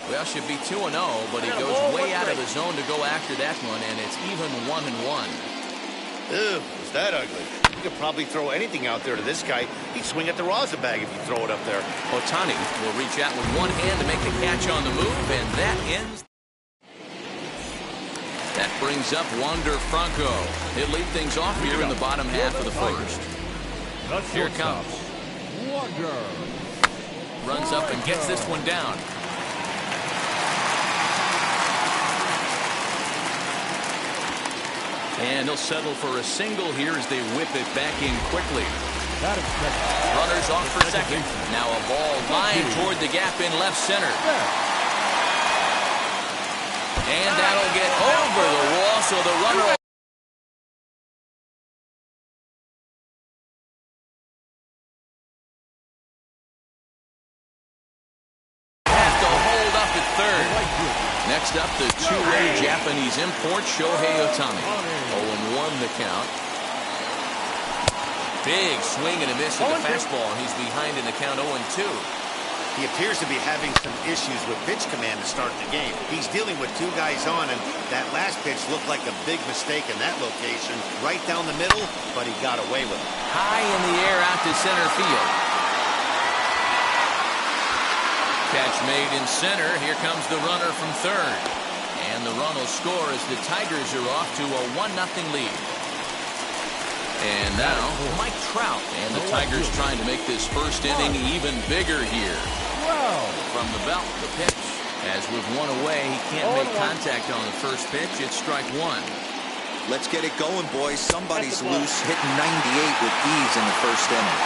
Well, should be 2-0, but he goes way out of the zone to go after that one, and it's even 1-1. Ew, is that ugly? You could probably throw anything out there to this guy. He'd swing at the rosin bag if you throw it up there. Ohtani will reach out with one hand to make the catch on the move, and that ends. That brings up Wander Franco. He'll lead things off here in the bottom half of the first. Here it comes. Runs up and gets this one down. And he'll settle for a single here as they whip it back in quickly. Runners off for second. Now a ball lined toward the gap in left center. And that'll get over the wall, so the runner have to hold up at third. Next up, the two-way Japanese import, Shohei Ohtani. 0-1 the count. Big swing and a miss at the fastball, and he's behind in the count 0-2. He appears to be having some issues with pitch command to start the game. He's dealing with two guys on, and that last pitch looked like a big mistake in that location. Right down the middle, but he got away with it. High in the air out to center field. Catch made in center. Here comes the runner from third. And the run will score as the Tigers are off to a 1-0 lead. And now, Mike Trout. And the Tigers trying to make this first inning even bigger here. From the belt, the pitch. As with one away, he can't make contact on the first pitch. It's strike one. Let's get it going, boys. Somebody's loose, hitting 98 with ease in the first inning.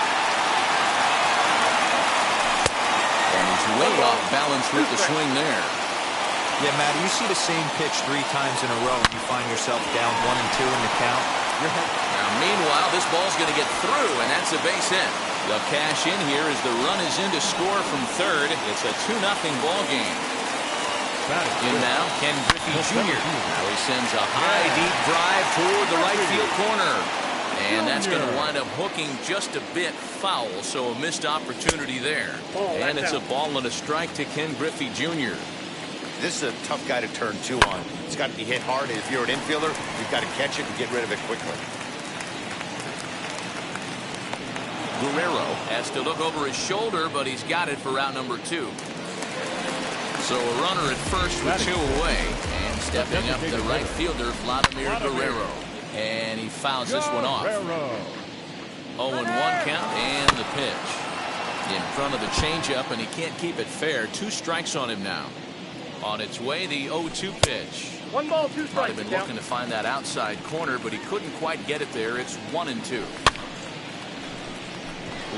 And he's way off balance with the swing there. Yeah, Matt, you see the same pitch 3 times in a row and you find yourself down 1-2 in the count. Now, meanwhile, this ball's going to get through, and that's a base hit. They'll cash in here as the run is in to score from third. It's a 2-0 ball game. In now, Ken Griffey Jr. Now he sends a high, deep drive toward the right field corner. And that's going to wind up hooking just a bit foul, so a missed opportunity there. And it's a ball and a strike to Ken Griffey Jr. This is a tough guy to turn two on. It's got to be hit hard. If you're an infielder, you've got to catch it and get rid of it quickly. Guerrero has to look over his shoulder, but he's got it for out number 2. So a runner at first with 2 away. And stepping up the right fielder, Vladimir Guerrero. And he fouls this one off. 0-1 count and the pitch. In front of the changeup, and he can't keep it fair. 2 strikes on him now. On its way, the 0-2 pitch. 1 ball, 2 strikes. Might have been looking to find that outside corner, but he couldn't quite get it there. It's 1-2.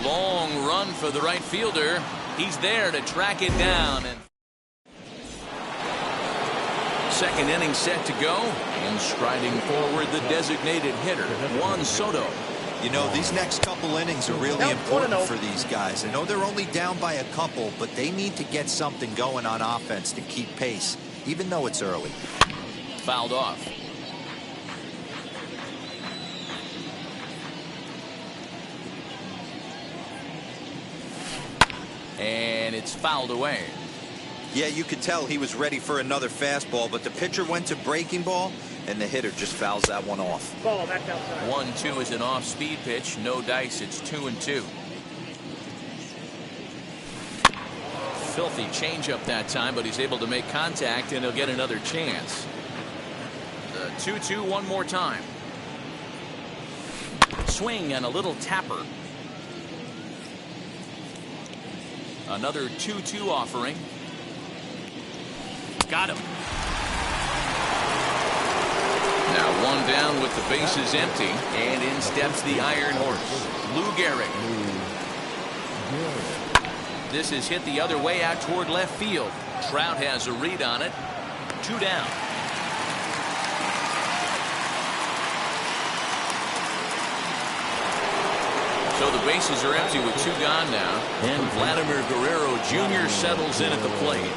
Long run for the right fielder. He's there to track it down. And second inning set to go. And striding forward, the designated hitter, Juan Soto. You know, these next couple innings are really important for these guys. I know they're only down by a couple, but they need to get something going on offense to keep pace, even though it's early. Fouled off. And it's fouled away. Yeah, you could tell he was ready for another fastball, but the pitcher went to breaking ball, and the hitter just fouls that one off. Ball, that's outside. 1-2 is an off-speed pitch. No dice. It's 2-2. Filthy changeup that time, but he's able to make contact, and he'll get another chance. The 2-2 one more time. Swing and a little tapper. Another 2-2 offering. Got him. Now 1 down with the bases empty, and in steps the Iron Horse, Lou Gehrig. This is hit the other way out toward left field. Trout has a read on it. 2 down. So the bases are empty with 2 gone now, and Vladimir Guerrero Jr. settles in at the plate.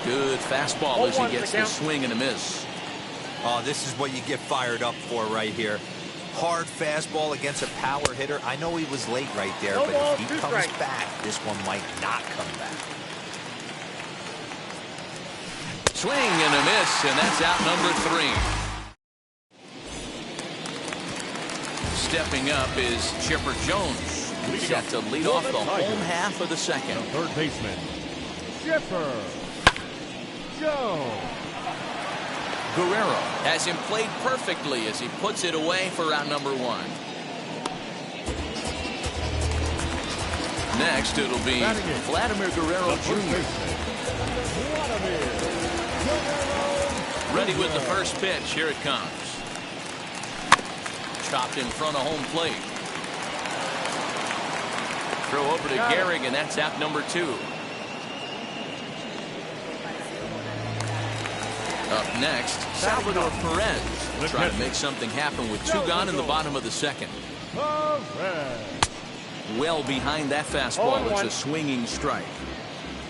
Good fastball as he gets the swing and a miss. Oh, this is what you get fired up for right here. Hard fastball against a power hitter. I know he was late right there, but if he comes back, this one might not come back. Swing and a miss, and that's out number 3. Stepping up is Chipper Jones, set to lead off the home half of the second. Third baseman, Chipper Jones. Guerrero has him played perfectly as he puts it away for out number 1. Next, it'll be Vladimir Guerrero Jr. Ready with the first pitch. Here it comes. Chopped in front of home plate. throw over to Gehrig, and that's out number 2. Up next, Salvador Perez trying to make something happen with 2 gone in the bottom of the second. Well behind that fastball. It's a swinging strike.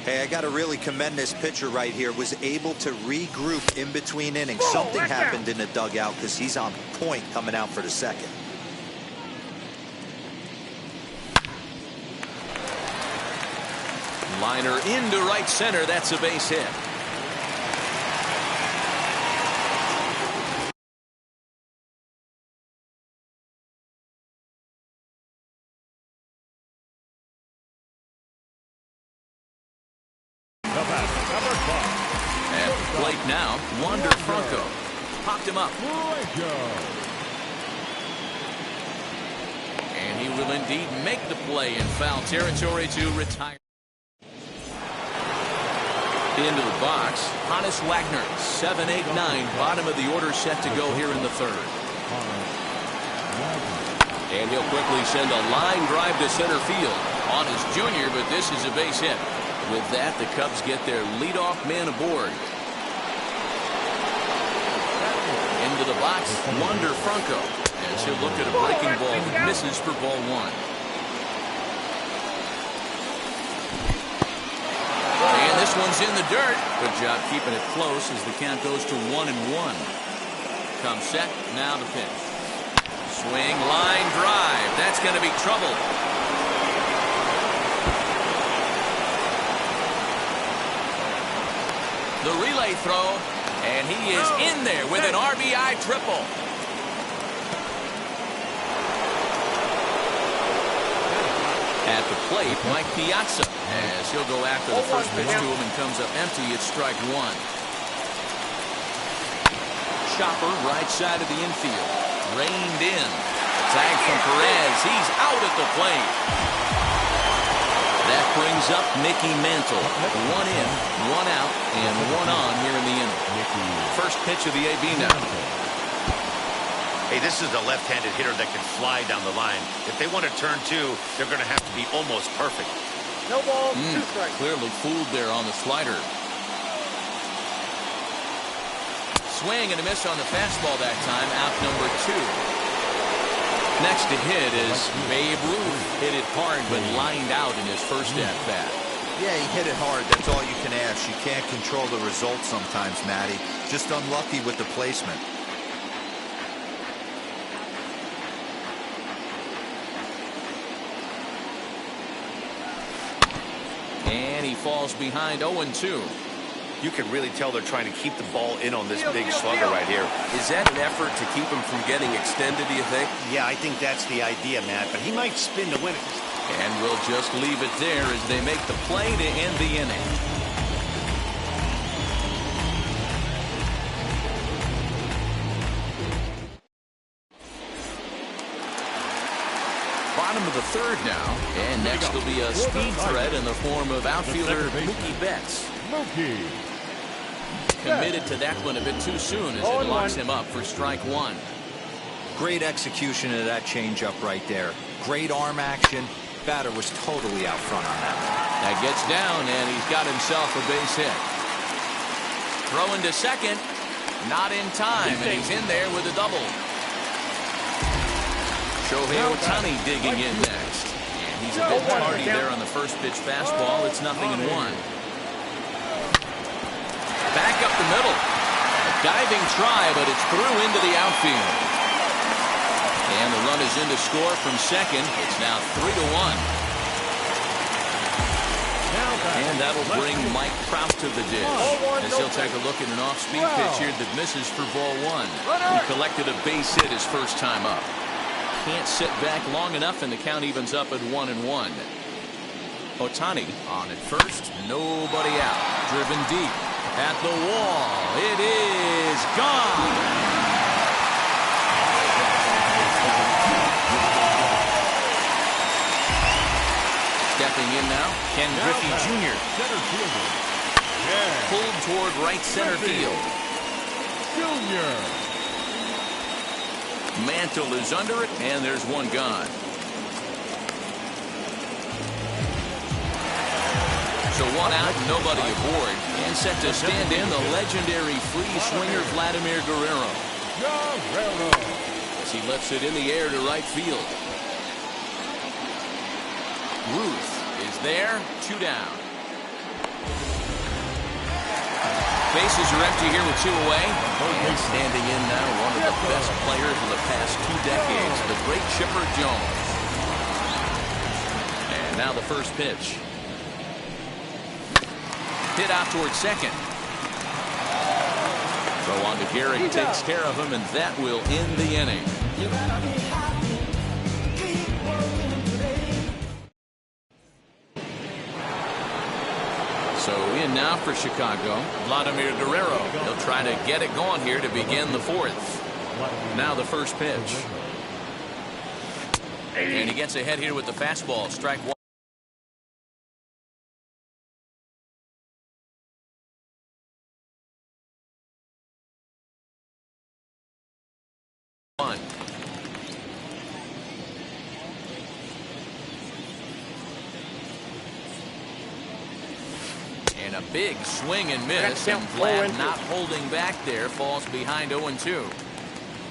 Hey, I got to really commend this pitcher right here. Was able to regroup in between innings. Something happened in the dugout because he's on point coming out for the second. Liner into right center. That's a base hit. At the plate now, Wander Franco. Popped him up. And he will indeed make the play in foul territory to retire. Into the box, Hannes Wagner, 7, 8, 9, bottom of the order set to go here in the third. And he'll quickly send a line drive to center field on his junior, but this is a base hit. With that, the Cubs get their leadoff man aboard. Into the box, Wander Franco, as he'll look at a breaking ball that misses for ball 1. And this one's in the dirt. Good job keeping it close as the count goes to 1-1. Come set, now the pitch. Swing, line drive. That's going to be trouble. The relay throw, and he is in there with an RBI triple. At the plate, Mike Piazza, as he'll go after the first pitch to him and comes up empty. It's strike 1. Chopper, right side of the infield. Reined in. Tag from Perez. He's out at the plate. That brings up Mickey Mantle. 1 in, 1 out, and 1 on here in the inning. First pitch of the AB now. Hey, this is a left-handed hitter that can fly down the line. If they want to turn 2, they're going to have to be almost perfect. No ball, 2 strikes. Clearly fooled there on the slider. Swing and a miss on the fastball that time. Out number 2. Next to hit is Babe Ruth. Hit it hard, but lined out in his first at-bat. Yeah, he hit it hard. That's all you can ask. You can't control the results sometimes, Matty. Just unlucky with the placement. And he falls behind 0-2. You can really tell they're trying to keep the ball in on this big slugger right here. Is that an effort to keep him from getting extended, do you think? Yeah, I think that's the idea, Matt, but he might spin to win it. And we'll just leave it there as they make the play to end the inning. Bottom of the third now, and next will be a speed threat in the form of outfielder Mookie Betts. Committed to that one a bit too soon as it locks him up for strike 1. Great execution of that changeup right there. Great arm action. Batter was totally out front on that one. That gets down, and he's got himself a base hit. Throwing to second. Not in time, and he's in there with a double. Shohei Ohtani digging in next. And he's a bit tardy there on the first pitch fastball. It's 0-1. Back up the middle. A diving try, but it's through into the outfield. And the run is in to score from second. It's now 3-1. And that'll bring Mike Trout to the dish as he'll take a look at an off-speed pitch here that misses for ball 1. He collected a base hit his first time up. Can't sit back long enough, and the count evens up at 1-1. Ohtani on at first. Nobody out. Driven deep. At the wall. It is gone. Stepping in now, Ken Griffey Jr. Pulled toward right center field. Junior. Mantle is under it, and there's one gone. So 1 out, nobody aboard. And set to stand in the legendary free swinger Vladimir Guerrero. As he lets it in the air to right field. Ruth is there, 2 down. Bases are empty here with 2 away. And standing in now, one of the best players of the past 2 decades, the great Chipper Jones. And now the first pitch. Hit out towards second. Throw on to Gehrig, takes care of him, and that will end the inning. So in now for Chicago, Vladimir Guerrero. He'll try to get it going here to begin the 4th. Now the first pitch. And he gets ahead here with the fastball. Strike 1. And a big swing and miss, and Vlad not holding back there, falls behind 0-2.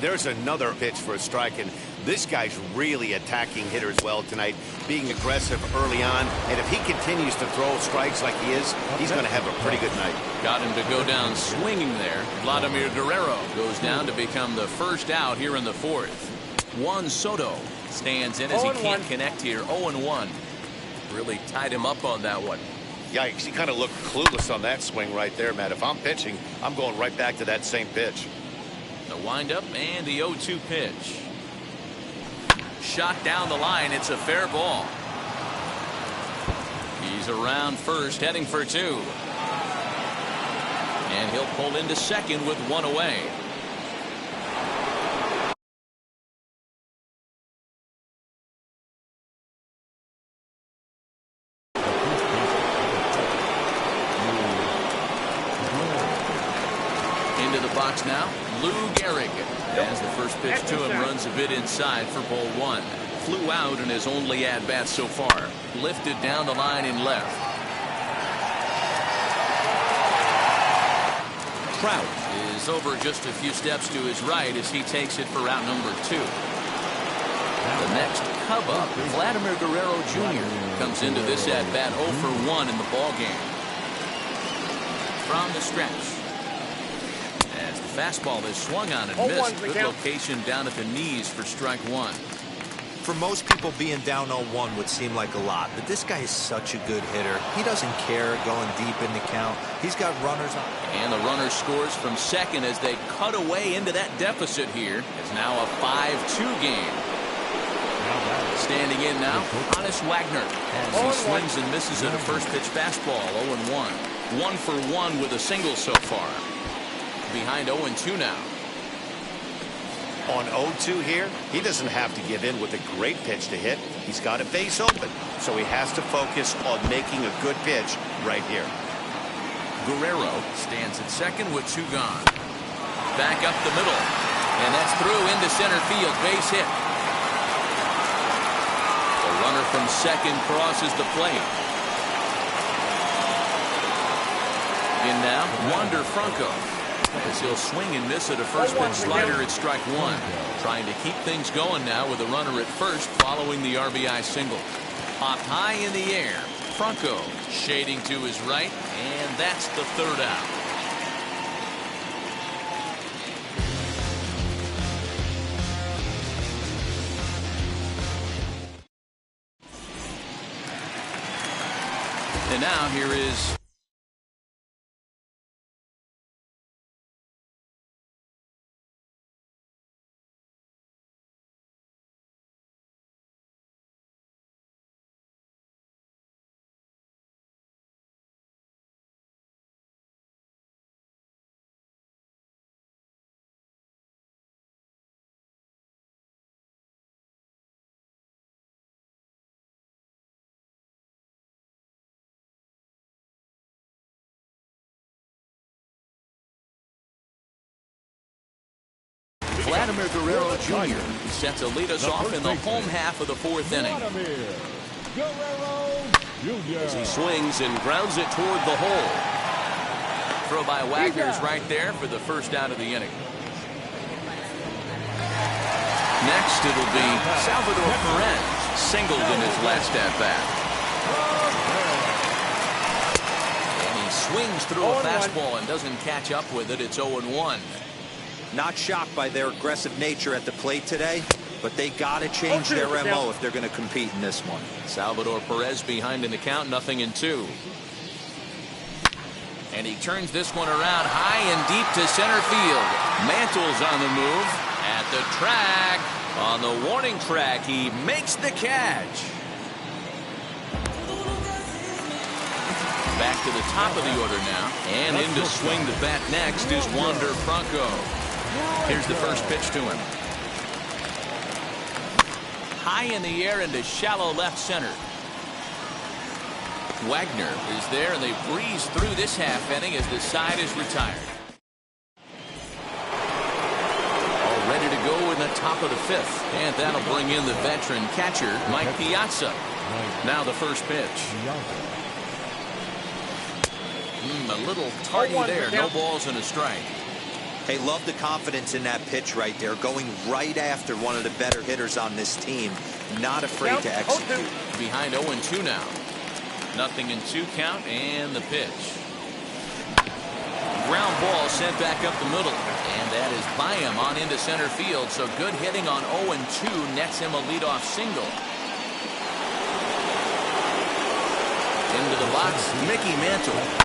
There's another pitch for a strike, and this guy's really attacking hitters well tonight, being aggressive early on, and if he continues to throw strikes like he is, he's going to have a pretty good night. Got him to go down swinging there. Vladimir Guerrero goes down to become the first out here in the 4th. Juan Soto stands in as he can't connect here. 0-1. Really tied him up on that one. Yikes, he kind of looked clueless on that swing right there, Matt. If I'm pitching, I'm going right back to that same pitch. The windup and the 0-2 pitch. Shot down the line. It's a fair ball. He's around first, heading for 2. And he'll pull into second with 1 away. Into the box now, Lou Gehrig. As the first pitch to him runs a bit inside for ball 1. Flew out in his only at-bat so far. Lifted down the line in left. Trout is over just a few steps to his right as he takes it for route number 2. The next Cub up, Vladimir Guerrero Jr. comes into this at-bat 0 for 1 in the ballgame. From the stretch. As the fastball is swung on and missed. Good location down at the knees for strike 1. For most people, being down 0-1 would seem like a lot, but this guy is such a good hitter. He doesn't care going deep in the count. He's got runners on. And the runner scores from second as they cut away into that deficit here. It's now a 5-2 game. Standing in now, Hannes Wagner. As he swings and misses at a first pitch fastball, 0-1. 1 for 1 with a single so far. Behind 0-2 now. On 0-2 here, he doesn't have to give in with a great pitch to hit. He's got a base open, so he has to focus on making a good pitch right here. Guerrero stands at second with 2 gone. Back up the middle, and that's through into center field. Base hit. The runner from second crosses the plate. In now, Wander Franco. As he'll swing and miss at a first pitch slider at strike 1. Trying to keep things going now with a runner at first following the RBI single. Popped high in the air. Franco shading to his right, and that's the 3rd out. And now here is Vladimir Guerrero Jr. set to lead us off in the home half of the 4th inning. Vladimir Guerrero As he swings and grounds it toward the hole. Throw by Wagner's right there for the first out of the inning. Next, it'll be Salvador Perez, singled in his last at-bat. And he swings through a fastball and doesn't catch up with it. It's 0-1. Not shocked by their aggressive nature at the plate today, but they got to change their MO if they're going to compete in this one. Salvador Perez behind in the count, 0-2. And he turns this one around high and deep to center field. Mantle's on the move at the track. On the warning track, he makes the catch. Back to the top of the order now. And in to swing the bat next is Wander Franco. Here's the first pitch to him. High in the air into shallow left center. Wagner is there, and they breeze through this half inning as the side is retired. All ready to go in the top of the fifth. And that'll bring in the veteran catcher, Mike Piazza. Now the first pitch. A little tardy there. No balls and a strike. Hey, love the confidence in that pitch right there. Going right after one of the better hitters on this team. Not afraid to execute. Behind 0-2 now. 0-2 count, and the pitch. Ground ball sent back up the middle. And that is by him on into center field. So good hitting on 0-2 nets him a leadoff single. Into the box, Mickey Mantle.